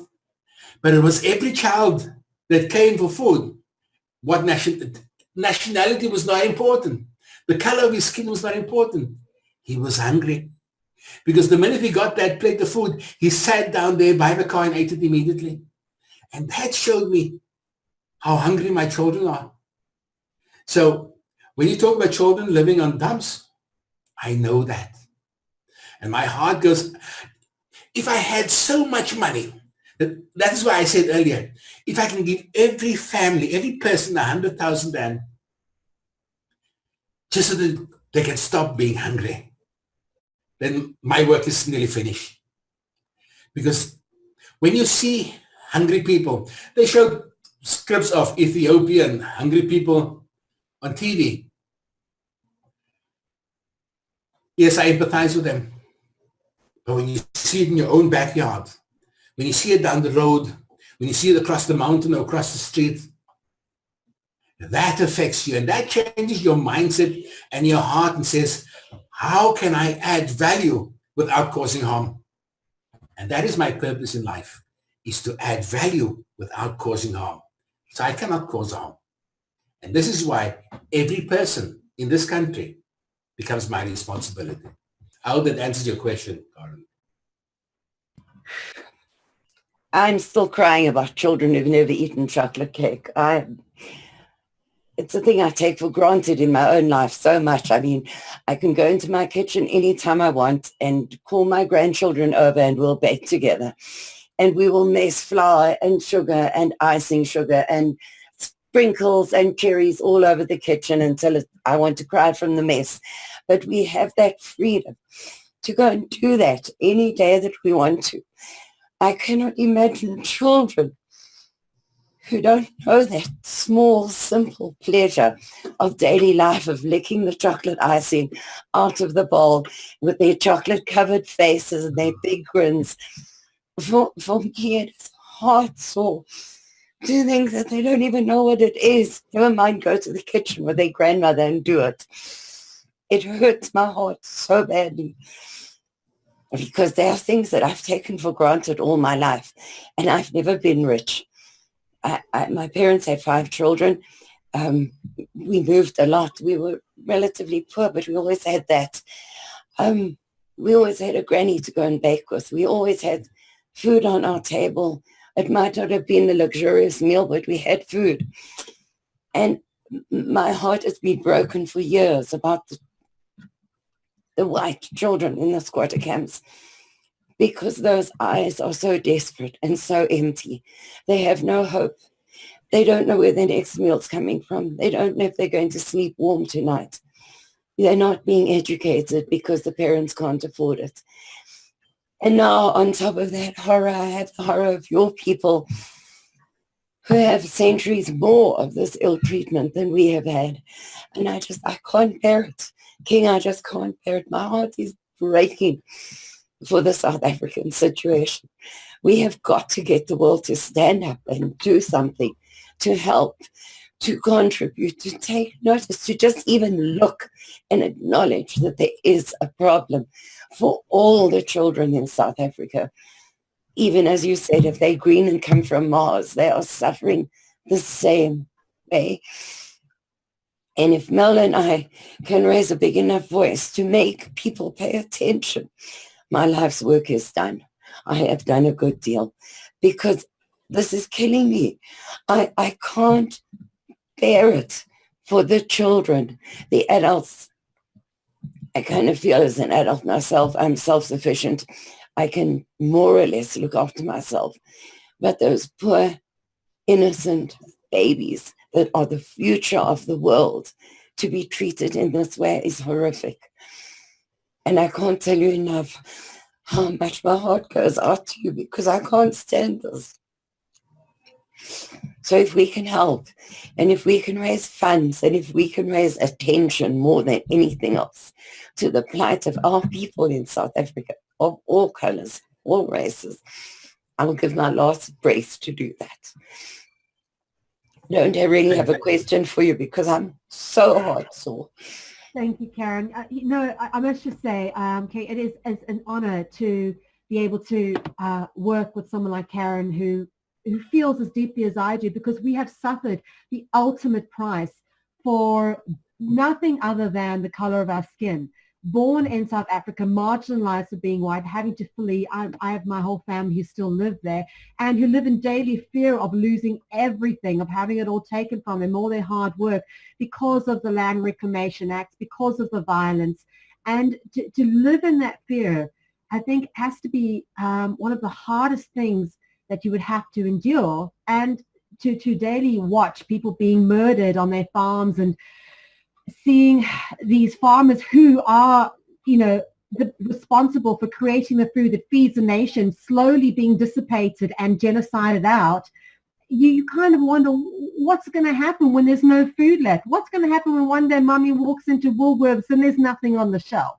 But it was every child that came for food. What nationality was not important. The color of his skin was not important. He was hungry. Because the minute he got that plate of food, he sat down there by the car and ate it immediately. And that showed me how hungry my children are. So when you talk about children living on dumps, I know that. And my heart goes, if I had so much money, that is why I said earlier, if I can give every family, every person 100,000 rand, just so that they can stop being hungry, then my work is nearly finished. Because when you see hungry people, they show scripts of Ethiopian hungry people on TV. Yes, I empathize with them. But when you see it in your own backyard, when you see it down the road, when you see it across the mountain or across the street, that affects you and that changes your mindset and your heart and says, how can I add value without causing harm? And that is my purpose in life, is to add value without causing harm. So I cannot cause harm. And this is why every person in this country becomes my responsibility. I hope that answers your question, Karin. I'm still crying about children who've never eaten chocolate cake. It's a thing I take for granted in my own life so much. I mean, I can go into my kitchen anytime I want and call my grandchildren over and we'll bake together. And we will mess flour and sugar and icing sugar and sprinkles and cherries all over the kitchen until I want to cry from the mess. But we have that freedom to go and do that any day that we want to. I cannot imagine children who don't know that small, simple pleasure of daily life of licking the chocolate icing out of the bowl with their chocolate-covered faces and their big grins. For me, it's heart sore to think that they don't even know what it is. Never mind go to the kitchen with their grandmother and do it. It hurts my heart so badly because there are things that I've taken for granted all my life, and I've never been rich. My parents had 5 children. We moved a lot. We were relatively poor, but we always had that. We always had a granny to go and bake with. We always had food on our table. It might not have been a luxurious meal, but we had food. And my heart has been broken for years about the white children in the squatter camps, because those eyes are so desperate and so empty. They have no hope. They don't know where their next meal's coming from. They don't know if they're going to sleep warm tonight. They're not being educated because the parents can't afford it. And now on top of that horror, I have the horror of your people who have centuries more of this ill treatment than we have had. And I can't bear it. King, I just can't bear it. My heart is breaking for the South African situation. We have got to get the world to stand up and do something to help, to contribute, to take notice, to just even look and acknowledge that there is a problem for all the children in South Africa. Even as you said, if they're green and come from Mars, they are suffering the same way. And if Mel and I can raise a big enough voice to make people pay attention, my life's work is done. I have done a good deal, because this is killing me. I can't bear it for the children. The adults, I kind of feel as an adult myself, I'm self-sufficient. I can more or less look after myself. But those poor, innocent babies that are the future of the world, to be treated in this way is horrific. And I can't tell you enough how much my heart goes out to you, because I can't stand this. So if we can help, and if we can raise funds, and if we can raise attention more than anything else to the plight of our people in South Africa, of all colors, all races, I will give my last breath to do that. Don't I really have a question for you, because I'm so heart sore. Thank you, Karin. I must just say, Kate, it is an honor to be able to work with someone like Karin who feels as deeply as I do, because we have suffered the ultimate price for nothing other than the color of our skin. Born in South Africa, marginalized for being white, having to flee. I have my whole family who still live there and who live in daily fear of losing everything, of having it all taken from them, all their hard work, because of the Land Reclamation Acts, because of the violence. And to live in that fear, I think, has to be one of the hardest things that you would have to endure, and to daily watch people being murdered on their farms, and seeing these farmers who are, responsible for creating the food that feeds the nation slowly being dissipated and genocided out. You kind of wonder what's going to happen when there's no food left. What's going to happen when one day mommy walks into Woolworths and there's nothing on the shelf?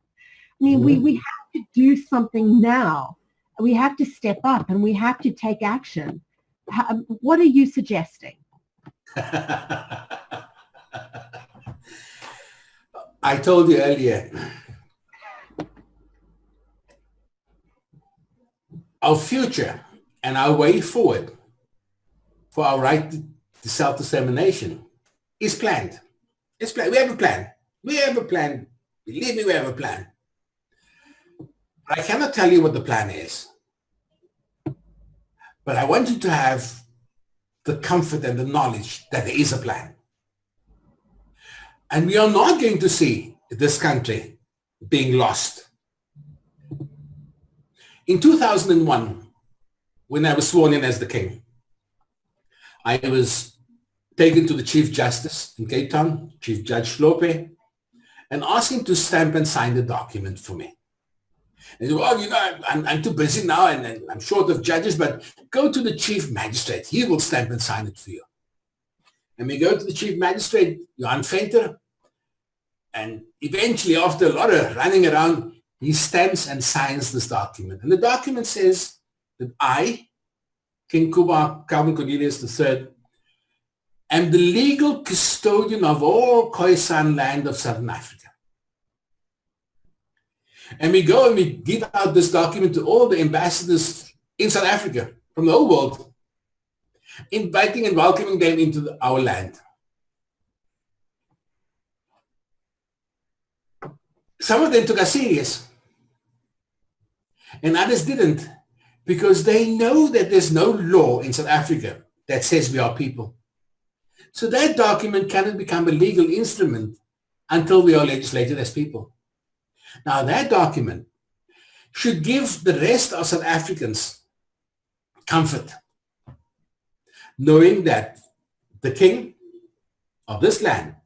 I mean, we have to do something now. We have to step up and we have to take action. What are you suggesting? I told you earlier, our future and our way forward for our right to self-determination is planned. It's planned. We have a plan. We have a plan. Believe me, we have a plan. I cannot tell you what the plan is, but I want you to have the comfort and the knowledge that there is a plan. And we are not going to see this country being lost. In 2001, when I was sworn in as the king, I was taken to the Chief Justice in Cape Town, Chief Judge Slope, and asked him to stamp and sign the document for me. And he said, well, I'm too busy now and I'm short of judges, but go to the Chief Magistrate. He will stamp and sign it for you. And we go to the Chief Magistrate, Johan Venter, and eventually, after a lot of running around, he stamps and signs this document. And the document says that I, King Kuba Calvin Cornelius III, am the legal custodian of all Khoisan land of Southern Africa. And we go and we give out this document to all the ambassadors in South Africa from the whole world, inviting and welcoming them into our land. some of them took us serious and others didn't, because they know that there's no law in South Africa that says we are people. So that document cannot become a legal instrument until we are legislated as people. Now that document should give the rest of South Africans comfort, knowing that the king of this land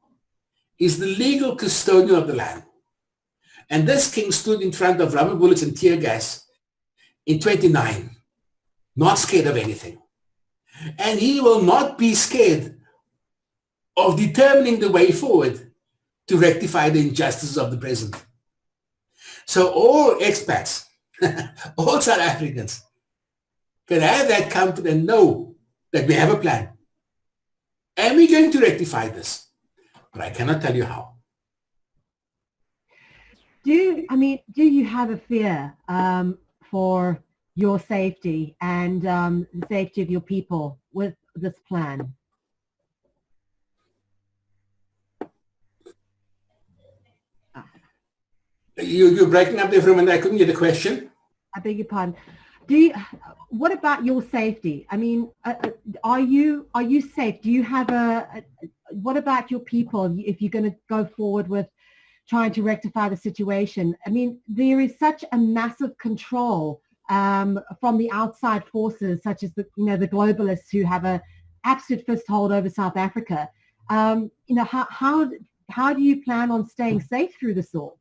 is the legal custodian of the land. And this king stood in front of rubber bullets and tear gas in 29, not scared of anything. And he will not be scared of determining the way forward to rectify the injustices of the present. So all expats, all South Africans can have that comfort and know that we have a plan. And we're going to rectify this. But I cannot tell you how. Do you have a fear for your safety and the safety of your people with this plan? You're breaking up there for a minute. I couldn't get the question. I beg your pardon. What about your safety? I mean, are you safe? Do you have what about your people if you're going to go forward with trying to rectify the situation? I mean, there is such a massive control from the outside forces, such as the globalists who have a absolute fisthold over South Africa. How do you plan on staying safe through this all?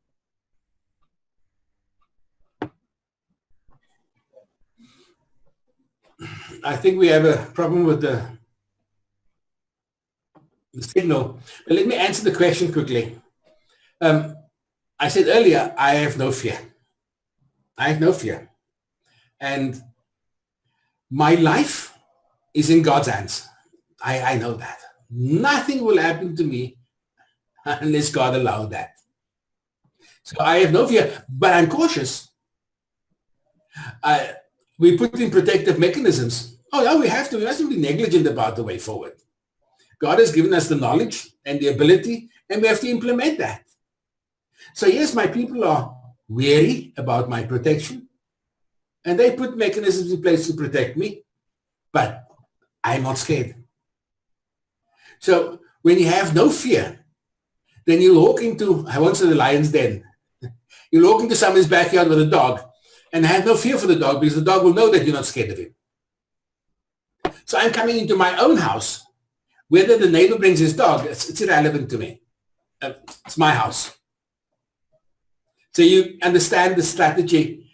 I think we have a problem with the signal. But let me answer the question quickly. I said earlier, I have no fear. I have no fear. And my life is in God's hands. I know that. Nothing will happen to me unless God allows that. So I have no fear, but I'm cautious. We put in protective mechanisms. Oh, yeah, we have to. We mustn't be negligent about the way forward. God has given us the knowledge and the ability, and we have to implement that. So yes, my people are wary about my protection, and they put mechanisms in place to protect me, but I'm not scared. So when you have no fear, then you'll walk into, I won't say the lion's den, you'll walk into someone's backyard with a dog, and have no fear for the dog because the dog will know that you're not scared of him. So I'm coming into my own house. Whether the neighbor brings his dog, it's irrelevant to me. It's my house. So you understand the strategy.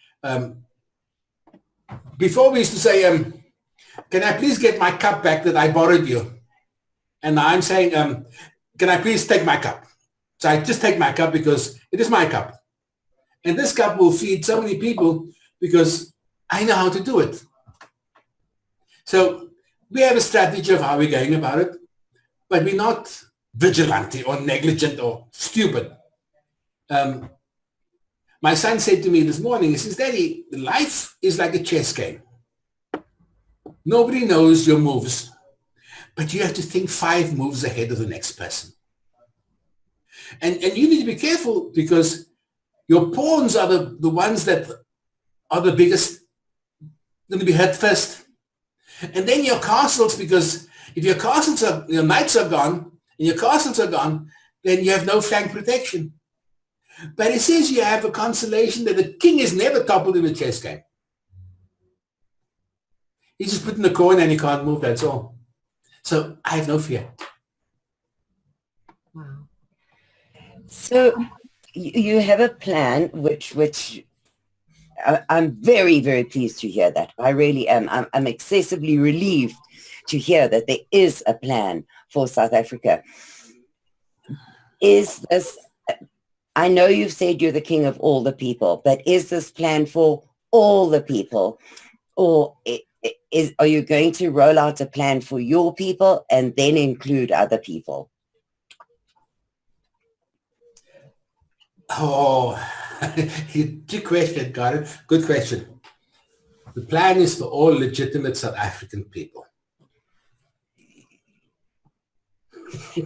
Before we used to say, can I please get my cup back that I borrowed you? And now I'm saying, can I please take my cup? So I just take my cup because it is my cup. And this cup will feed so many people because I know how to do it. So we have a strategy of how we're going about it, but we're not vigilante or negligent or stupid. My son said to me this morning, he says, Daddy, life is like a chess game. Nobody knows your moves, but you have to think 5 moves ahead of the next person. And you need to be careful because your pawns are the ones that are the biggest, going to be hurt first. And then your castles, because if your knights are gone and your castles are gone, then you have no flank protection. But it says you have a consolation that the king is never toppled in a chess game. He's just put in the corner and he can't move, that's all. So I have no fear. Wow. So you have a plan, which I'm very, very pleased to hear that. I really am. I'm excessively relieved to hear that there is a plan for South Africa. Is this, I know you've said you're the king of all the people, but is this plan for all the people? Or are you going to roll out a plan for your people and then include other people? Oh, good question, Karin. Good question. The plan is for all legitimate South African people.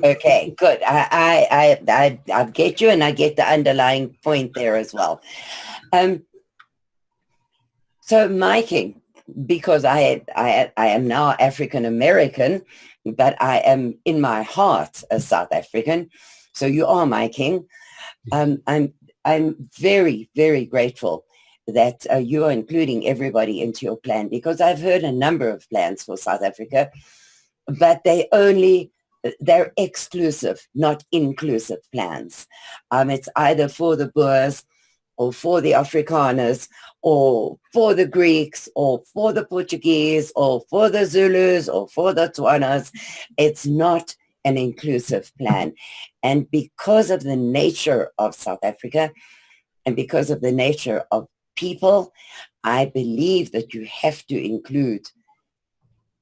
Okay, good. I get you, and I get the underlying point there as well. So my king, because I am now African American, but I am in my heart a South African. So you are my king. I'm very, very grateful that you are including everybody into your plan, because I've heard a number of plans for South Africa, but they're exclusive, not inclusive plans. It's either for the Boers or for the Afrikaners or for the Greeks or for the Portuguese or for the Zulus or for the Tswanas. It's not an inclusive plan. And because of the nature of South Africa and because of the nature of people, I believe that you have to include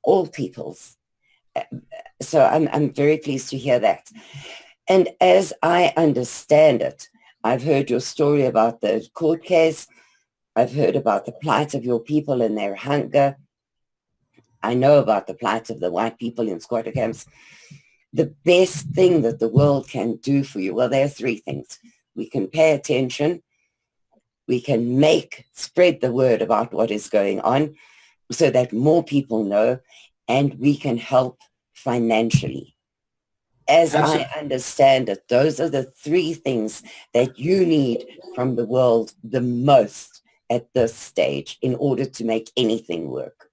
all peoples. So I'm very pleased to hear that. And as I understand it, I've heard your story about the court case. I've heard about the plight of your people and their hunger. I know about the plight of the white people in squatter camps. The best thing that the world can do for you, well, there are three things. We can pay attention. We can spread the word about what is going on so that more people know, and we can help financially. As I understand it, those are the three things that you need from the world the most at this stage in order to make anything work.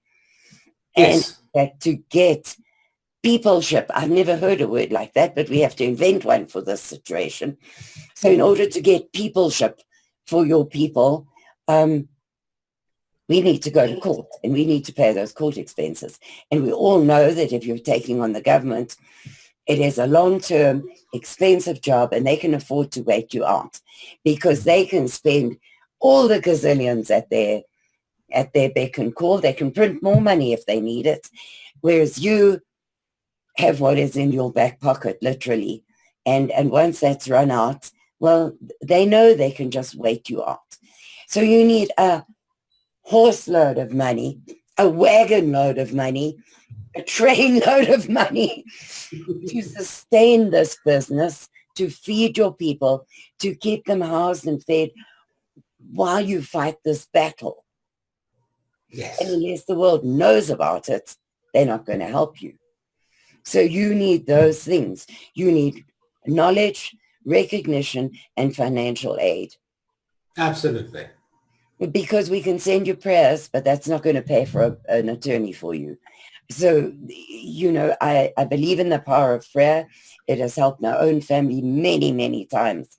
Yes. And that to get peopleship, I've never heard a word like that, but we have to invent one for this situation. So in order to get peopleship for your people, we need to go to court and we need to pay those court expenses. And we all know that if you're taking on the government, it is a long-term, expensive job, and they can afford to wait you out because they can spend all the gazillions at their beck and call. They can print more money if they need it, whereas you have what is in your back pocket, literally. And once that's run out, well, they know they can just wait you out. So you need a horse load of money, a wagon load of money, a train load of money to sustain this business, to feed your people, to keep them housed and fed while you fight this battle. Yes. And unless the world knows about it, they're not going to help you. So you need those things. You need knowledge, recognition, and financial aid. Absolutely. Because we can send you prayers, but that's not going to pay for an attorney for you. So, I believe in the power of prayer. It has helped my own family many, many times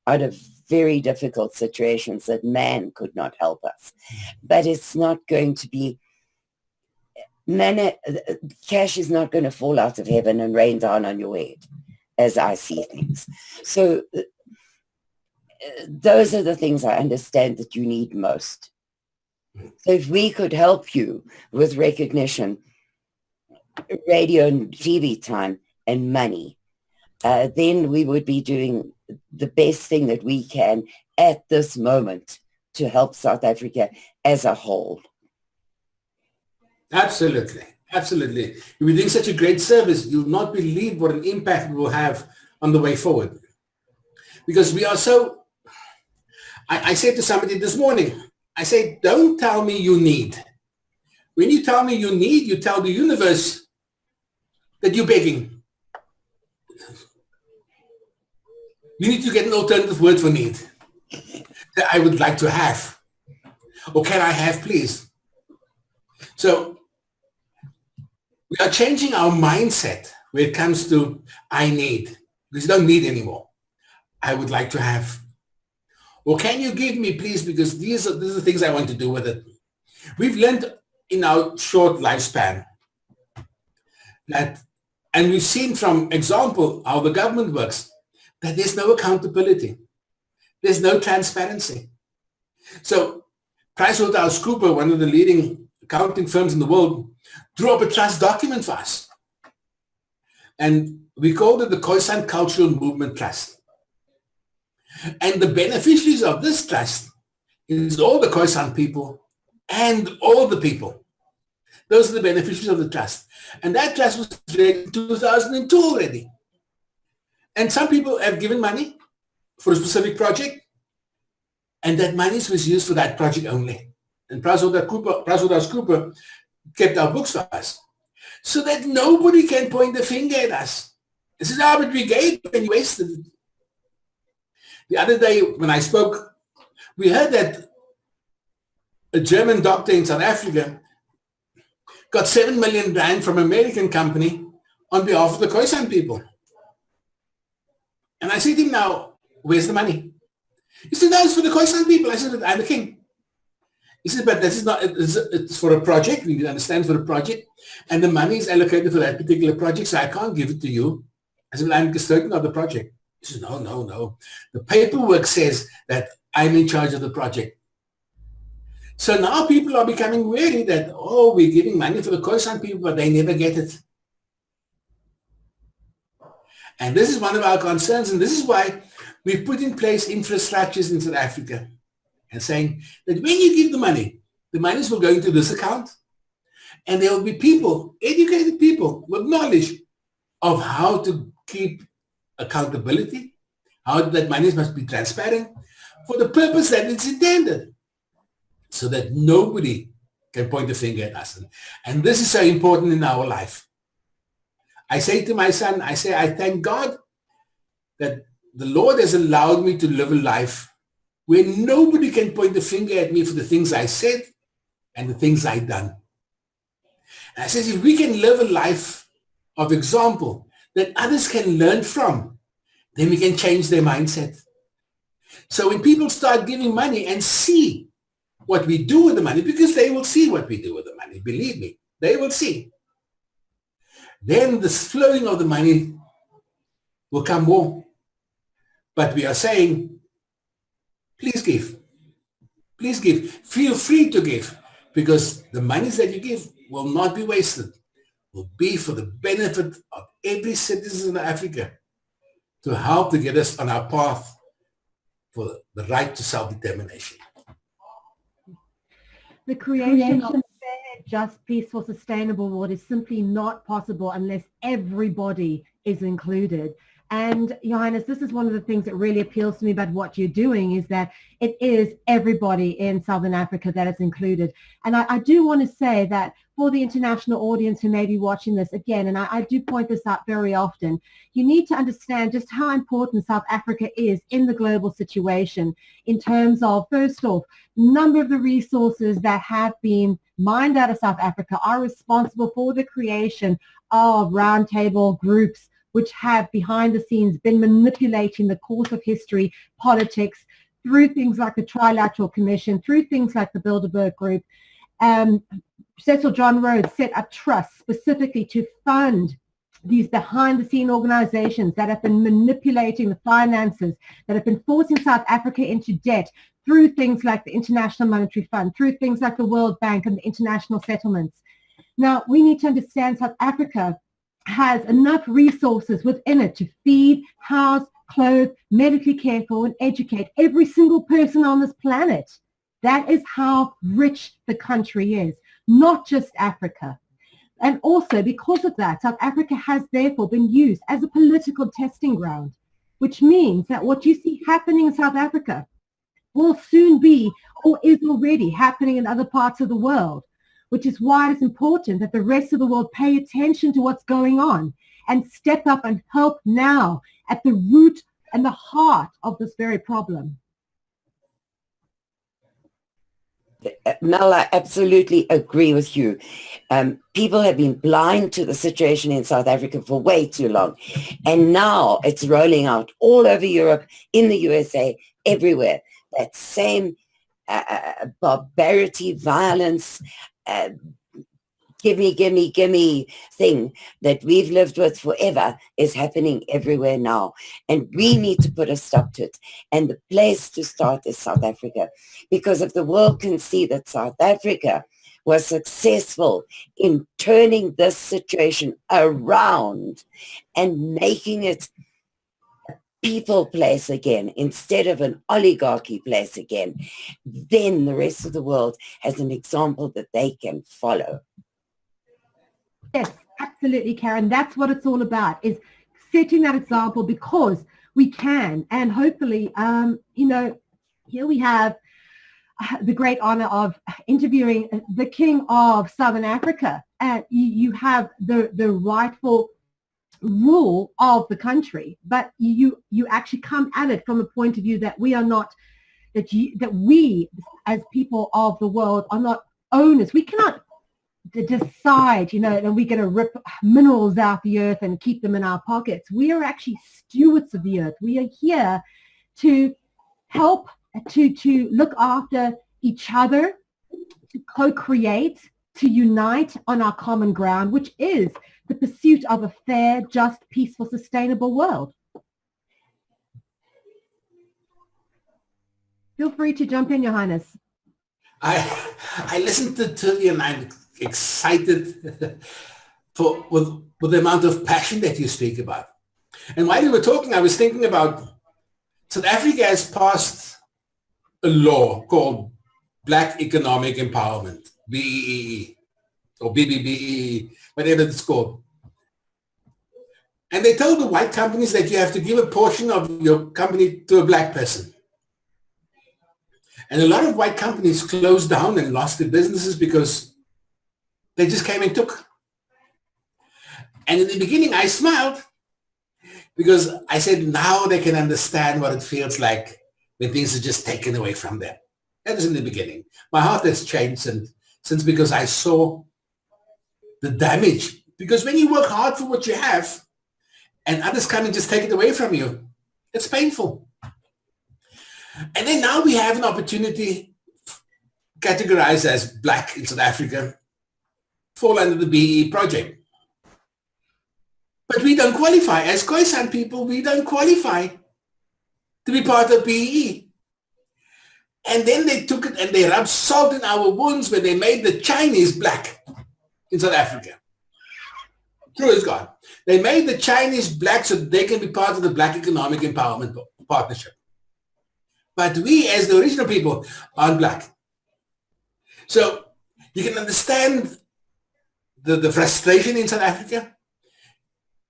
out of very difficult situations that man could not help us. But it's not going to be, cash is not going to fall out of heaven and rain down on your head, as I see things. So those are the things I understand that you need most. So if we could help you with recognition, radio and TV time, and money, then we would be doing the best thing that we can at this moment to help South Africa as a whole. Absolutely. Absolutely. You'll be doing such a great service. You'll not believe what an impact we will have on the way forward. Because we are so... I said to somebody this morning, I say, don't tell me you need. When you tell me you need, you tell the universe that you're begging. You need to get an alternative word for need that I would like to have. Or can I have, please? So we are changing our mindset when it comes to I need. Because you don't need anymore. I would like to have. Or can you give me, please, because these are the things I want to do with it. We've learned in our short lifespan that, and we've seen from example how the government works, that there's no accountability. There's no transparency. So PricewaterhouseCoopers, one of the leading accounting firms in the world, drew up a trust document for us. And we called it the Khoisan Cultural Movement Trust. And the beneficiaries of this trust is all the Khoisan people and all the people. Those are the beneficiaries of the trust. And that trust was created in 2002 already. And some people have given money for a specific project, and that money was used for that project only. And PricewaterhouseCoopers kept our books for us, so that nobody can point the finger at us. This is how we gave and you wasted it. The other day when I spoke, we heard that a German doctor in South Africa got 7 million rand from an American company on behalf of the Khoisan people. And I said to him, now, where's the money? He said, no, it's for the Khoisan people. I said, I'm the king. He said, but this is not, it's for a project. We need to understand for a project. And the money is allocated for that particular project, so I can't give it to you. I said, well, I'm custodian of the project. He said, no. The paperwork says that I'm in charge of the project. So now people are becoming wary that, oh, we're giving money for the Khoisan people, but they never get it. And this is one of our concerns, and this is why we've put in place infrastructures in South Africa and saying that when you give the monies will go into this account, and there will be people, educated people with knowledge of how to keep accountability, how that money must be transparent for the purpose that it's intended, so that nobody can point the finger at us. And this is so important in our life. I say to my son, I thank God that the Lord has allowed me to live a life where nobody can point the finger at me for the things I said and the things I've done. And I says, if we can live a life of example that others can learn from, then we can change their mindset. So when people start giving money and see what we do with the money, because they will see what we do with the money, believe me, they will see. Then the flowing of the money will come more. But we are saying, please give. Please give. Feel free to give, because the monies that you give will not be wasted. Will be for the benefit of every citizen of Africa, to help to get us on our path for the right to self-determination. The creation of a fair, just, peaceful, sustainable world is simply not possible unless everybody is included. And Johannes, this is one of the things that really appeals to me about what you're doing, is that it is everybody in Southern Africa that is included. And I do want to say that for the international audience who may be watching this again, and I do point this out very often, you need to understand just how important South Africa is in the global situation in terms of, first off, number of the resources that have been mined out of South Africa are responsible for the creation of roundtable groups which have behind the scenes been manipulating the course of history, politics, through things like the Trilateral Commission, through things like the Bilderberg Group. Cecil John Rhodes set up trusts specifically to fund these behind-the-scene organizations that have been manipulating the finances, that have been forcing South Africa into debt through things like the International Monetary Fund, through things like the World Bank and the international settlements. Now, we need to understand South Africa has enough resources within it to feed, house, clothe, medically care for, and educate every single person on this planet. That is how rich the country is, not just Africa. And also, because of that, South Africa has therefore been used as a political testing ground, which means that what you see happening in South Africa will soon be, or is already happening in other parts of the world, which is why it's important that the rest of the world pay attention to what's going on and step up and help now at the root and the heart of this very problem. Mel, I absolutely agree with you. People have been blind to the situation in South Africa for way too long. And now it's rolling out all over Europe, in the USA, everywhere. That same barbarity, violence, gimme thing that we've lived with forever is happening everywhere now. And we need to put a stop to it. And the place to start is South Africa. Because if the world can see that South Africa was successful in turning this situation around and making it a people place again instead of an oligarchy place again, then the rest of the world has an example that they can follow. Yes, absolutely, Karen. That's what it's all about, is setting that example, because we can. And hopefully, here we have the great honor of interviewing the King of Southern Africa. And you have the rightful rule of the country, but you actually come at it from a point of view that we are not, that we as people of the world are not owners. We cannot decide, that we're going to rip minerals out the earth and keep them in our pockets. We are actually stewards of the earth. We are here to help, to look after each other, to co-create, to unite on our common ground, which is the pursuit of a fair, just, peaceful, sustainable world. Feel free to jump in, Your Highness. I listened to Tilly and I'm excited with the amount of passion that you speak about. And while you were talking, I was thinking about South Africa has passed a law called Black Economic Empowerment, BEE, or BBBE, whatever it's called. And they told the white companies that you have to give a portion of your company to a black person. And a lot of white companies closed down and lost their businesses because they just came and took. And in the beginning, I smiled because I said, now they can understand what it feels like when things are just taken away from them. That was in the beginning. My heart has changed since because I saw the damage. Because when you work hard for what you have and others come and just take it away from you, it's painful. And then now we have an opportunity categorized as black in South Africa, fall under the BEE project. But we don't qualify. As Khoisan people, we don't qualify to be part of BEE. And then they took it and they rubbed salt in our wounds when they made the Chinese black in South Africa. True as God. They made the Chinese black so that they can be part of the Black Economic Empowerment Partnership. But we, as the original people, aren't black. So you can understand the frustration in South Africa.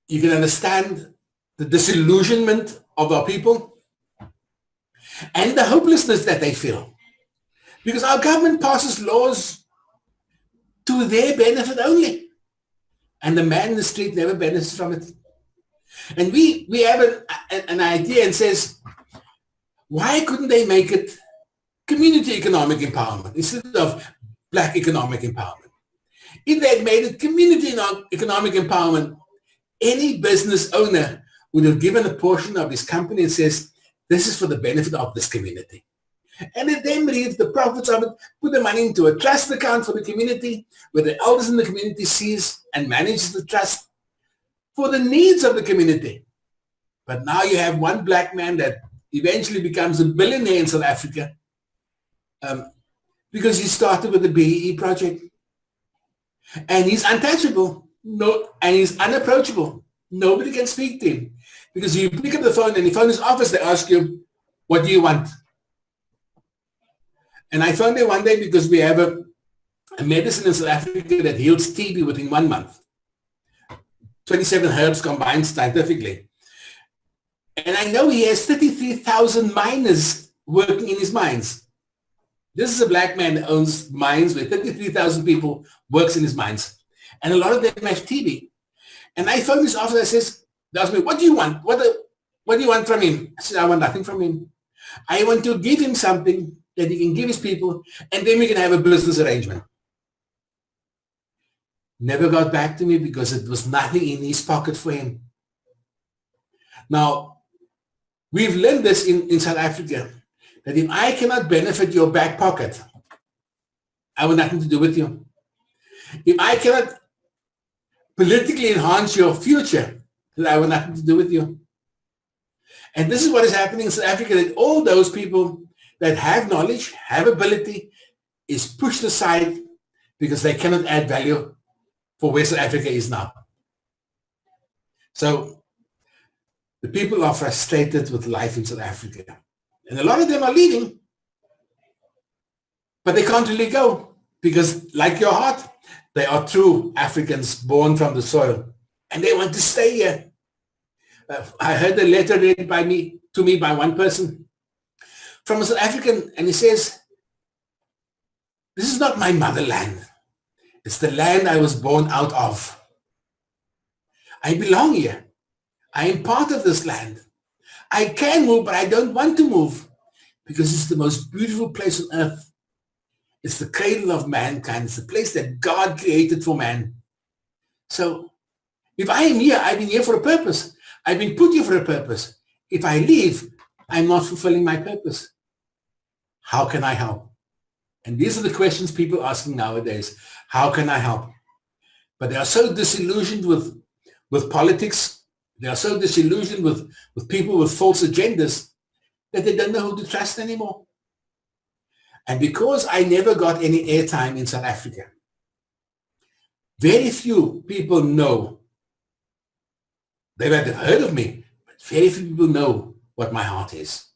You can understand the disillusionment of our people and the hopelessness that they feel. Because our government passes laws to their benefit only. And the man in the street never benefits from it. And we have an idea and says, why couldn't they make it community economic empowerment instead of black economic empowerment? If they had made it community economic empowerment, any business owner would have given a portion of his company and says, this is for the benefit of this community. And it then reaps the profits of it, put the money into a trust account for the community, where the elders in the community sees and manages the trust for the needs of the community. But now you have one black man that eventually becomes a billionaire in South Africa because he started with the BEE project. And he's untouchable, and he's unapproachable. Nobody can speak to him because you pick up the phone and you phone his office, they ask you, what do you want? And I found it one day because we have a medicine in South Africa that heals TB within 1 month. 27 herbs combined scientifically. And I know he has 33,000 miners working in his mines. This is a black man that owns mines where 33,000 people works in his mines. And a lot of them have TB. And I phoned his office, they asked me, what do you want? What do you want from him? I said, I want nothing from him. I want to give him something that he can give his people, and then we can have a business arrangement. Never got back to me because it was nothing in his pocket for him. Now, we've learned this in South Africa, that if I cannot benefit your back pocket, I want nothing to do with you. If I cannot politically enhance your future, then I want nothing to do with you. And this is what is happening in South Africa, that all those people that have knowledge, have ability, is pushed aside because they cannot add value for where South Africa is now. So the people are frustrated with life in South Africa. And a lot of them are leaving, but they can't really go because, like your heart, They are true Africans born from the soil, and they want to stay here. I heard a letter read to me by one person from a South African, and he says, "This is not my motherland. It's the land I was born out of. I belong here. I am part of this land. I can move, but I don't want to move because it's the most beautiful place on earth. It's the cradle of mankind. It's the place that God created for man. So if I am here, I've been here for a purpose. I've been put here for a purpose. If I leave, I'm not fulfilling my purpose. How can I help?" And these are the questions people are asking nowadays. How can I help? But they are so disillusioned with politics. They are so disillusioned with people with false agendas that they don't know who to trust anymore. And because I never got any airtime in South Africa, very few people know. They might have heard of me, but very few people know what my heart is.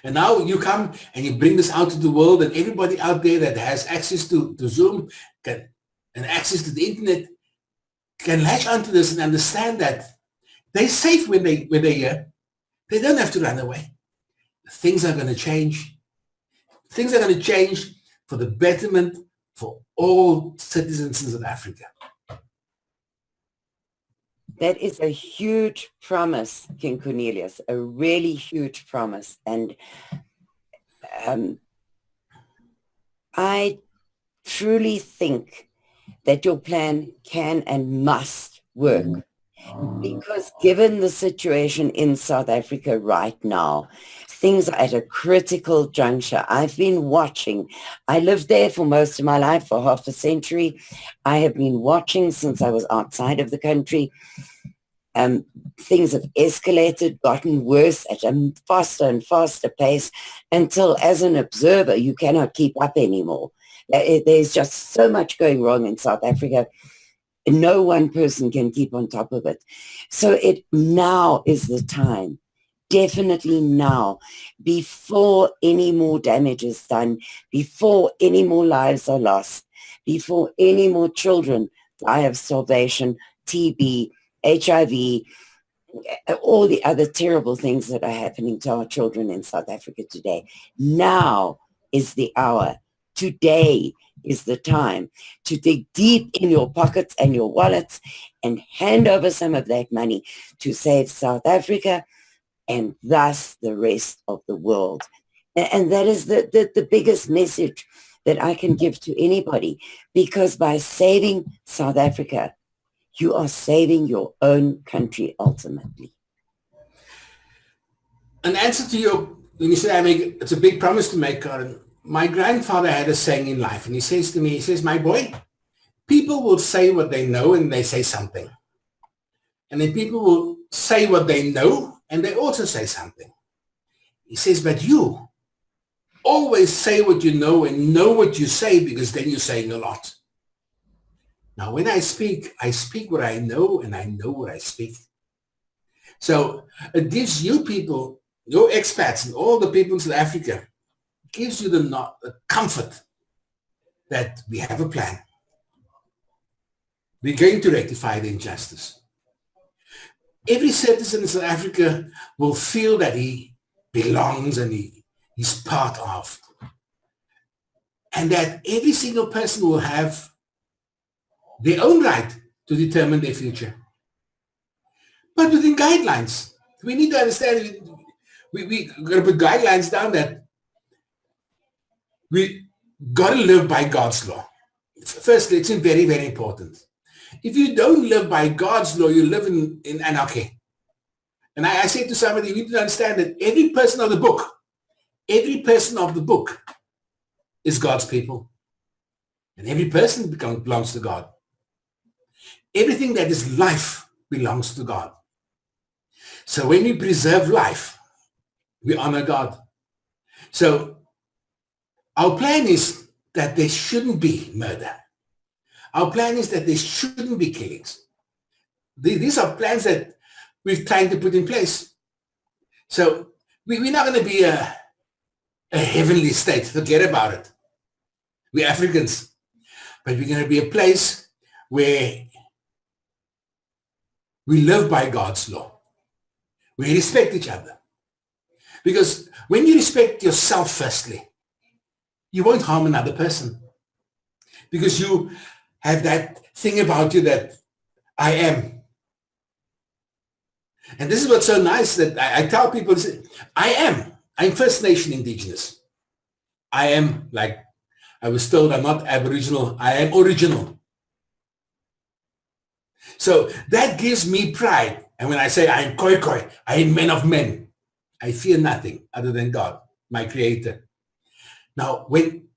And now you come and you bring this out to the world, and everybody out there that has access to Zoom and access to the internet can latch onto this and understand that they're safe when they're here. They don't have to run away. Things are going to change. Things are going to change for the betterment for all citizens in South Africa. That is a huge promise, King Cornelius, a really huge promise. And I truly think that your plan can and must work. Because given the situation in South Africa right now, things are at a critical juncture. I've been watching. I lived there for most of my life, for half a century. I have been watching since I was outside of the country. Things have escalated, gotten worse at a faster and faster pace until, as an observer, you cannot keep up anymore. There's just so much going wrong in South Africa. No one person can keep on top of it. So now is the time, definitely now, before any more damage is done, before any more lives are lost, before any more children die of starvation, TB, HIV, all the other terrible things that are happening to our children in South Africa today. Now is the hour. Today is the time to dig deep in your pockets and your wallets and hand over some of that money to save South Africa and thus the rest of the world. And that is the biggest message that I can give to anybody, because by saving South Africa, you are saving your own country ultimately. An answer to your, when you say it's a big promise to make, Karin. My grandfather had a saying in life, and he says to me, he says, "My boy, people will say what they know and they say something. And then people will say what they know and they also say something." He says, "But you always say what you know and know what you say, because then you're saying a lot." Now, when I speak what I know, and I know what I speak. So it gives you people, your expats and all the people in South Africa, gives you the comfort that we have a plan. We're going to rectify the injustice. Every citizen in South Africa will feel that he belongs and he's part of. And that every single person will have their own right to determine their future. But within guidelines. We need to understand, we got to put guidelines down that we got to live by God's law. Firstly, it's very, very important. If you don't live by God's law, you live in anarchy. And I say to somebody, you need to understand that every person of the book is God's people. And every person belongs to God. Everything that is life belongs to God. So when we preserve life, we honor God. So our plan is that there shouldn't be murder. Our plan is that there shouldn't be killings. These are plans that we're trying to put in place. So we're not going to be a heavenly state. Forget about it. We're Africans. but we're going to be a place where we live by God's law. We respect each other. Because when you respect yourself firstly, you won't harm another person. Because you have that thing about you that I am. And this is what's so nice that I tell people, I'm First Nation Indigenous. I am, like I was told, I'm not Aboriginal, I am original. So that gives me pride. And when I say I am Khoi, I am man of men, I fear nothing other than God, my creator. Now, when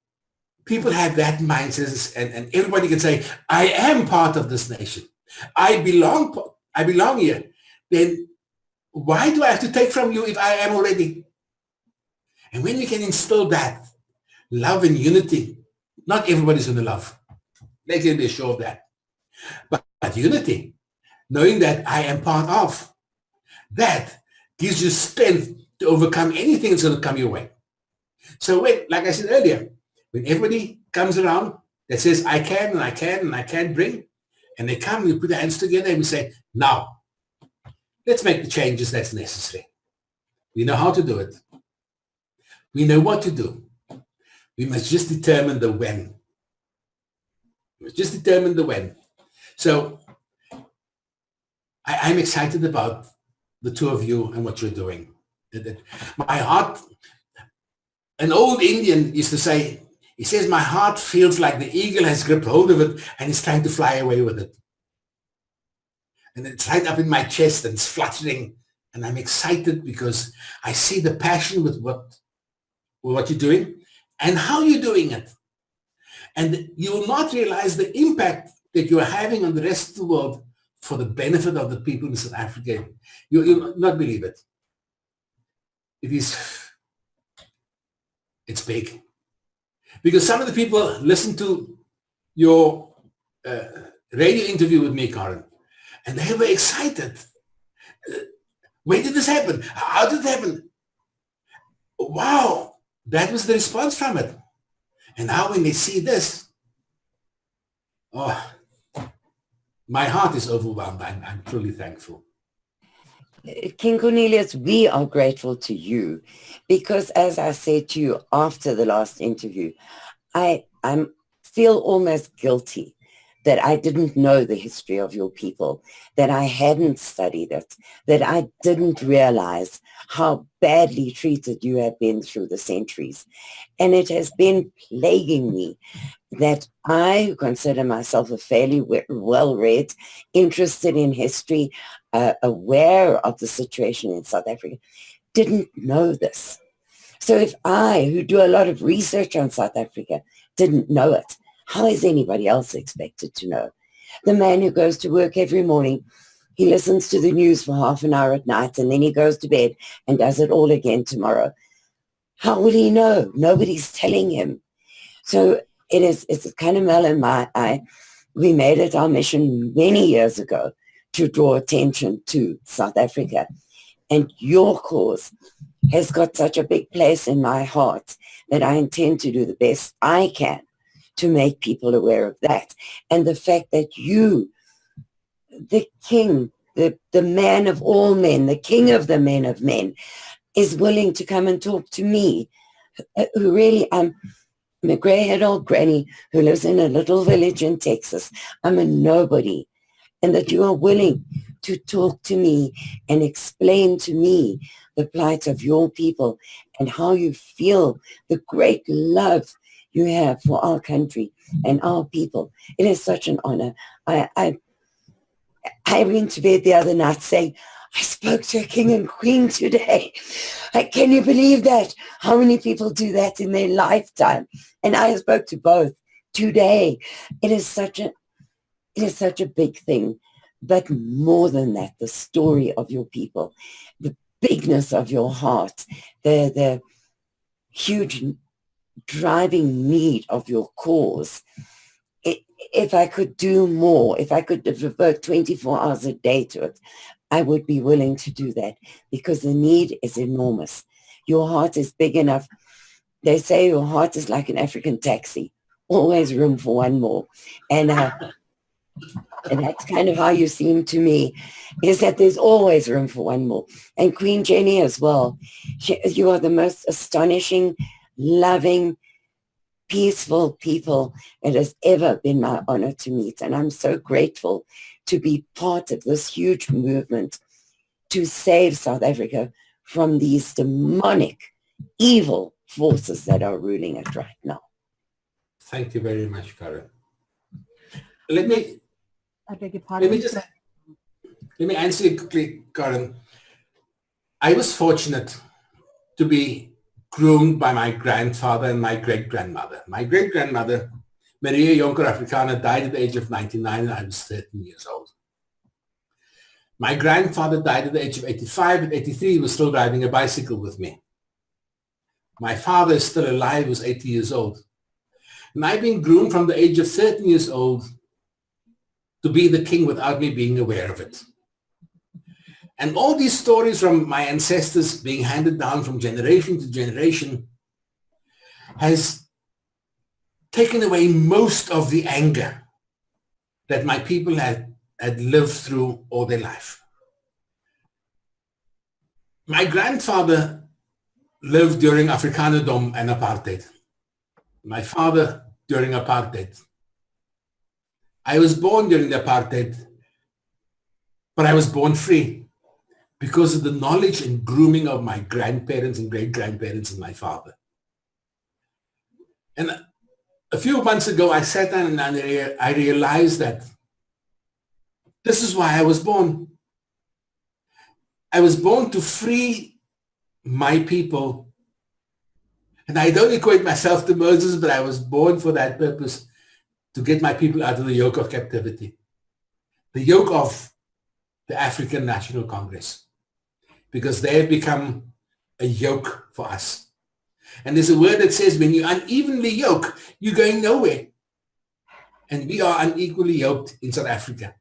people have that mindset and everybody can say, I am part of this nation, I belong here, then why do I have to take from you if I am already? And when we can instill that love and unity, not everybody's going to love. They can be sure of that. But unity, knowing that I am part of, that gives you strength to overcome anything that's going to come your way. So when, like I said earlier, when everybody comes around that says, I can and I can and I can bring, and they come, we put our hands together and we say, now, let's make the changes that's necessary. We know how to do it. We know what to do. We must just determine the when. We must just determine the when. So I'm excited about the two of you and what you're doing. My heart, an old Indian used to say, he says, my heart feels like the eagle has gripped hold of it and is trying to fly away with it. And it's right up in my chest and it's fluttering. And I'm excited because I see the passion with what you're doing and how you're doing it. And you will not realize the impact that you are having on the rest of the world for the benefit of the people in South Africa. You'll not believe it. It's big. Because some of the people listen to your radio interview with me, Karin, and they were excited. When did this happen? How did it happen? Wow, that was the response from it. And now when they see this, oh, my heart is overwhelmed. I'm truly thankful. King Cornelius, we are grateful to you because, as I said to you after the last interview, I feel almost guilty that I didn't know the history of your people, that I hadn't studied it, that I didn't realize how badly treated you have been through the centuries. And it has been plaguing me that I, who consider myself a fairly well-read, interested in history, aware of the situation in South Africa, didn't know this. So if I, who do a lot of research on South Africa, didn't know it, how is anybody else expected to know? The man who goes to work every morning, he listens to the news for half an hour at night, and then he goes to bed and does it all again tomorrow. How will he know? Nobody's telling him. So it's a kind of mel in my eye. We made it our mission many years ago to draw attention to South Africa. And your cause has got such a big place in my heart that I intend to do the best I can to make people aware of that. And the fact that you, the king, the man of all men, the king of the men of men, is willing to come and talk to me, who really, I'm a gray-haired old granny who lives in a little village in Texas. I'm a nobody. And that you are willing to talk to me and explain to me the plight of your people and how you feel the great love you have for our country and our people. It is such an honor. I went to bed the other night saying, I spoke to a king and queen today. Can you believe that? How many people do that in their lifetime? And I spoke to both today. It is such a big thing. But more than that, the story of your people, the bigness of your heart, the huge driving need of your cause. If I could do more, if I could devote 24 hours a day to it, I would be willing to do that because the need is enormous. Your heart is big enough. They say your heart is like an African taxi. always room for one more. And that's kind of how you seem to me, is that there's always room for one more. And Queen Jenny as well. You are the most astonishing, loving, peaceful people it has ever been my honor to meet. And I'm so grateful to be part of this huge movement to save South Africa from these demonic, evil forces that are ruling it right now. Thank you very much, Karin. Let me answer you quickly, Karin. I was fortunate to be groomed by my grandfather and my great-grandmother. My great-grandmother, Maria Jonker Afrikaner, died at the age of 99 and I was 13 years old. My grandfather died at the age of 85. At 83, he was still riding a bicycle with me. My father is still alive, he was 80 years old. And I've been groomed from the age of 13 years old to be the king without me being aware of it. And all these stories from my ancestors being handed down from generation to generation has taken away most of the anger that my people had lived through all their life. My grandfather lived during Afrikanerdom and apartheid. My father during apartheid. I was born during the apartheid, but I was born free because of the knowledge and grooming of my grandparents and great-grandparents and my father. And a few months ago, I sat down and I realized that this is why I was born. I was born to free my people. And I don't equate myself to Moses, but I was born for that purpose, to get my people out of the yoke of captivity, the yoke of the African National Congress, because they have become a yoke for us. And there's a word that says when you unevenly yoke, you're going nowhere. And we are unequally yoked in South Africa,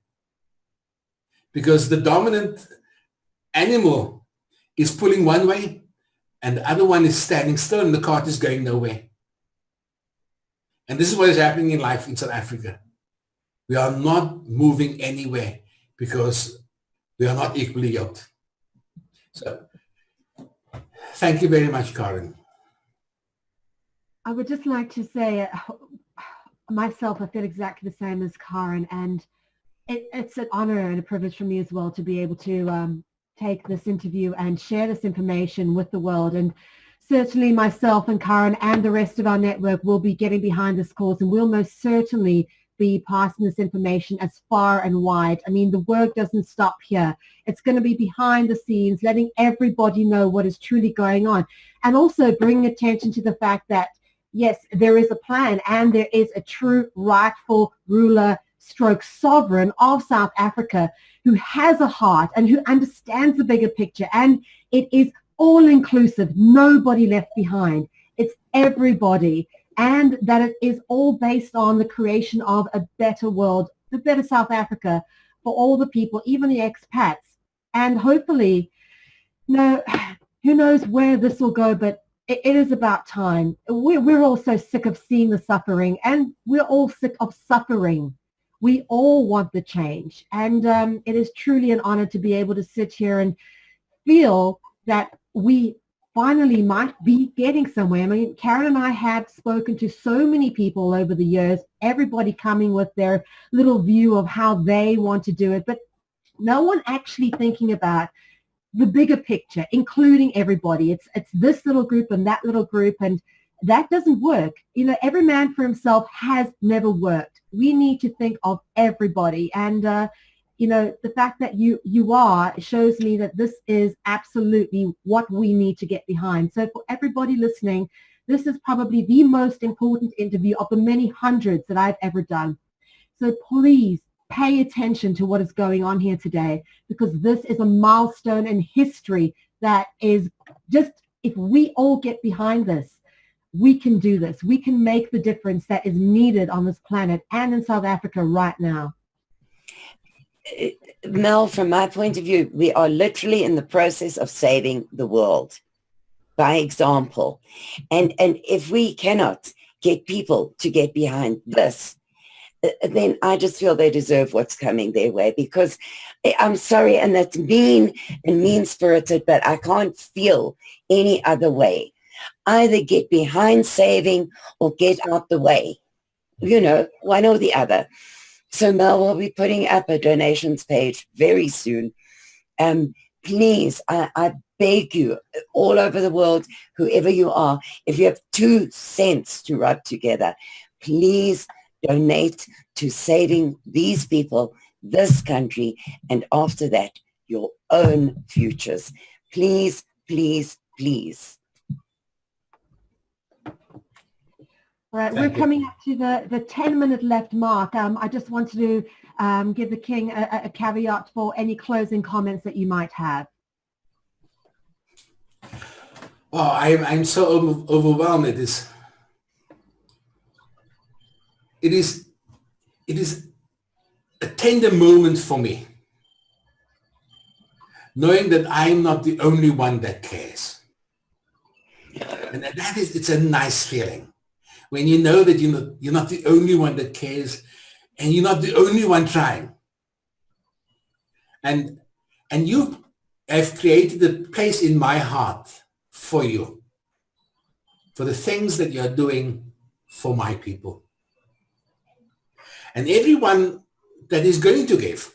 because the dominant animal is pulling one way and the other one is standing still and the cart is going nowhere. And this is what is happening in life in South Africa. We are not moving anywhere because we are not equally yoked. So, thank you very much, Karin. I would just like to say, myself, I feel exactly the same as Karin, and it's an honor and a privilege for me as well to be able to take this interview and share this information with the world. And certainly myself and Karin and the rest of our network will be getting behind this cause, and we'll most certainly be passing this information as far and wide. I mean, the work doesn't stop here. It's going to be behind the scenes, letting everybody know what is truly going on, and also bringing attention to the fact that, yes, there is a plan and there is a true rightful ruler stroke sovereign of South Africa who has a heart and who understands the bigger picture, and it is all inclusive, nobody left behind. It's everybody, and that it is all based on the creation of a better world, the better South Africa for all the people, even the expats. And hopefully, who knows where this will go, but it is about time. We're all so sick of seeing the suffering, and we're all sick of suffering. We all want the change, and it is truly an honor to be able to sit here and feel that we finally might be getting somewhere. I mean, Karin and I have spoken to so many people over the years, everybody coming with their little view of how they want to do it, but no one actually thinking about the bigger picture, including everybody. It's this little group and that little group, and that doesn't work. You know, every man for himself has never worked. We need to think of everybody, and the fact that you are shows me that this is absolutely what we need to get behind. So for everybody listening, this is probably the most important interview of the many hundreds that I've ever done. So please pay attention to what is going on here today, because this is a milestone in history that is just, if we all get behind this, we can do this. We can make the difference that is needed on this planet and in South Africa right now. Mel, from my point of view, we are literally in the process of saving the world by example. And if we cannot get people to get behind this, then I just feel they deserve what's coming their way, because I'm sorry, and that's mean and mean-spirited, but I can't feel any other way. Either get behind saving or get out the way, one or the other. So Mel will be putting up a donations page very soon. Please, I beg you, all over the world, whoever you are, if you have 2 cents to rub together, please donate to saving these people, this country, and after that, your own futures. Please, please, please. All right, we're coming up to the 10-minute left mark. I just wanted to give the King a caveat for any closing comments that you might have. Oh, I'm so overwhelmed. It is a tender moment for me, knowing that I'm not the only one that cares. And it's a nice feeling when you know that you're not the only one that cares, and you're not the only one trying. And you have created a place in my heart for you, for the things that you're doing for my people. And everyone that is going to give,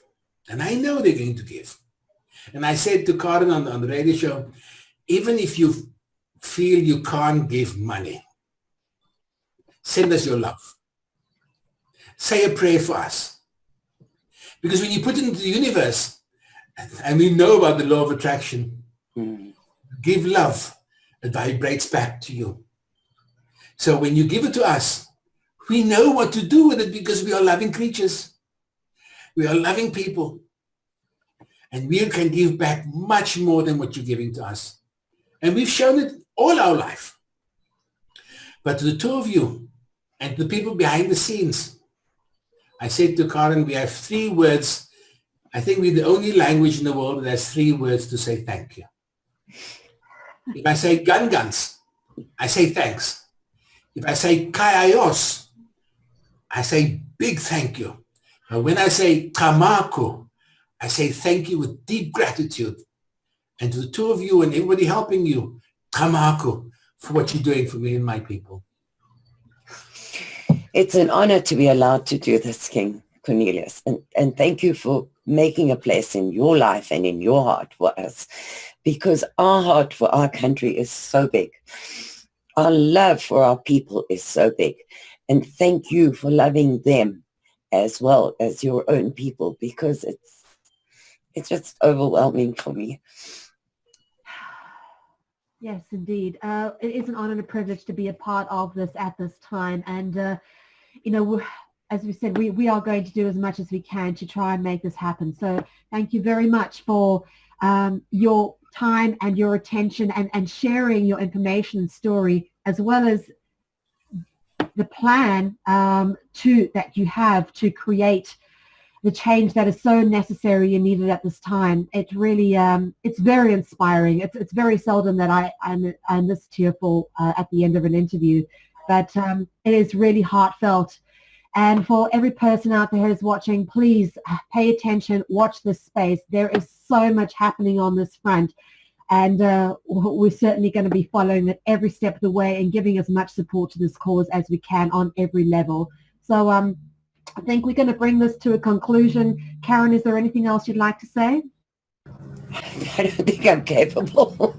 and I know they're going to give. And I said to Karin on the radio show, even if you feel you can't give money, send us your love. Say a prayer for us. Because when you put it into the universe, and we know about the law of attraction, give love, it vibrates back to you. So when you give it to us, we know what to do with it, because we are loving creatures. We are loving people. And we can give back much more than what you're giving to us. And we've shown it all our life. But to the 2 of you and the people behind the scenes, I said to Karin, we have 3 words. I think we're the only language in the world that has 3 words to say thank you. If I say guns, I say thanks. If I say kaios, I say big thank you. And when I say tamako, I say thank you with deep gratitude. And to the 2 of you and everybody helping you, tamako, for what you're doing for me and my people. It's an honor to be allowed to do this, King Cornelius. And thank you for making a place in your life and in your heart for us, because our heart for our country is so big. Our love for our people is so big. And thank you for loving them as well as your own people, because it's just overwhelming for me. Yes, indeed. It is an honor and a privilege to be a part of this at this time. And, as we said, we are going to do as much as we can to try and make this happen. So thank you very much for your time and your attention and sharing your information and story, as well as the plan that you have to create the change that is so necessary and needed at this time. It really, it's very inspiring. It's very seldom that I'm this tearful at the end of an interview, but it is really heartfelt. And for every person out there who's watching, please pay attention, watch this space. There is so much happening on this front. And we're certainly going to be following it every step of the way and giving as much support to this cause as we can on every level. So I think we're going to bring this to a conclusion. Karin, is there anything else you'd like to say? I don't think I'm capable.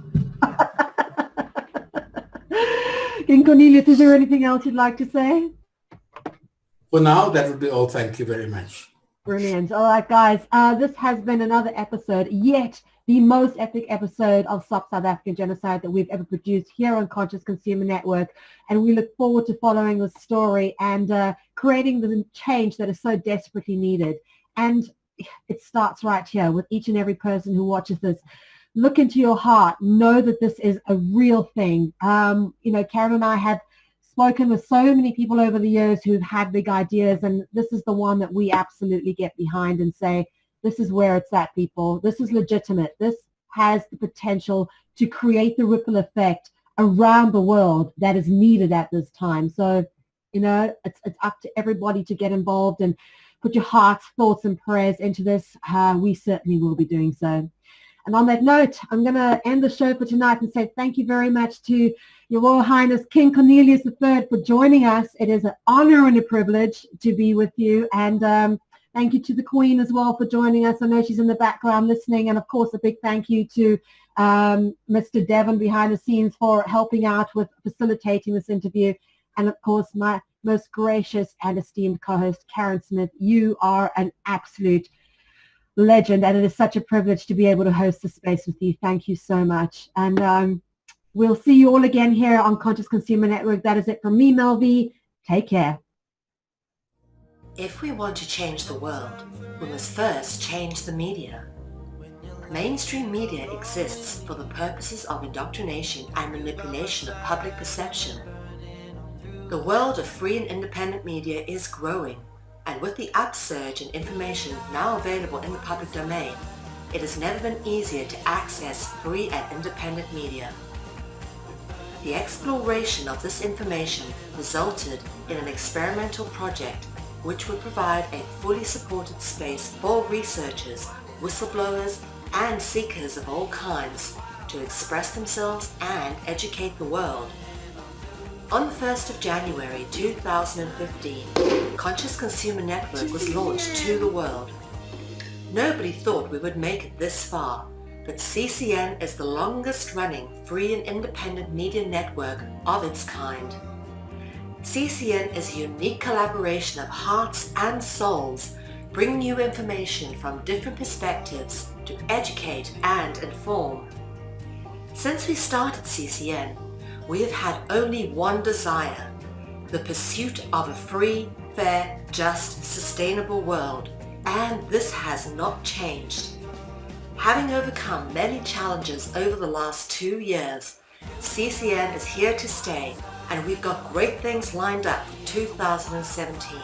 King Cornelius, is there anything else you'd like to say? For now, that would be all. Thank you very much. Brilliant. All right, guys. This has been another episode, yet the most epic episode of Stop South African Genocide that we've ever produced here on Conscious Consumer Network. And we look forward to following this story and creating the change that is so desperately needed. And it starts right here with each and every person who watches this. Look into your heart. Know that this is a real thing. Karin and I have spoken with so many people over the years who've had big ideas, and this is the one that we absolutely get behind and say, this is where it's at, people. This is legitimate. This has the potential to create the ripple effect around the world that is needed at this time. So You know, it's up to everybody to get involved and put your hearts, thoughts and prayers into this. We certainly will be doing so. And on that note, I'm going to end the show for tonight and say thank you very much to Your Royal Highness King Cornelius III for joining us. It is an honor and a privilege to be with you. And thank you to the Queen as well for joining us. I know she's in the background listening. And of course, a big thank you to Mr. Devon behind the scenes for helping out with facilitating this interview. And of course, my most gracious and esteemed co-host, Karin Smith. You are an absolute legend, and it is such a privilege to be able to host this space with you. Thank you so much. And we'll see you all again here on Conscious Consumer Network. That is it from me, Mel V. Take care. If we want to change the world, we must first change the media. Mainstream media exists for the purposes of indoctrination and manipulation of public perception. The world of free and independent media is growing, and with the upsurge in information now available in the public domain, it has never been easier to access free and independent media. The exploration of this information resulted in an experimental project which would provide a fully supported space for researchers, whistleblowers, and seekers of all kinds to express themselves and educate the world. On the 1st of January 2015, Conscious Consumer Network was launched to the world. Nobody thought we would make it this far, but CCN is the longest running free and independent media network of its kind. CCN is a unique collaboration of hearts and souls, bringing you information from different perspectives to educate and inform. Since we started CCN, we have had only one desire: the pursuit of a free, fair, just, sustainable world, and this has not changed. Having overcome many challenges over the last 2 years, CCN is here to stay, and we've got great things lined up for 2017.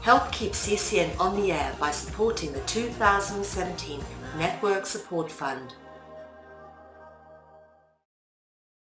Help keep CCN on the air by supporting the 2017 Network Support Fund.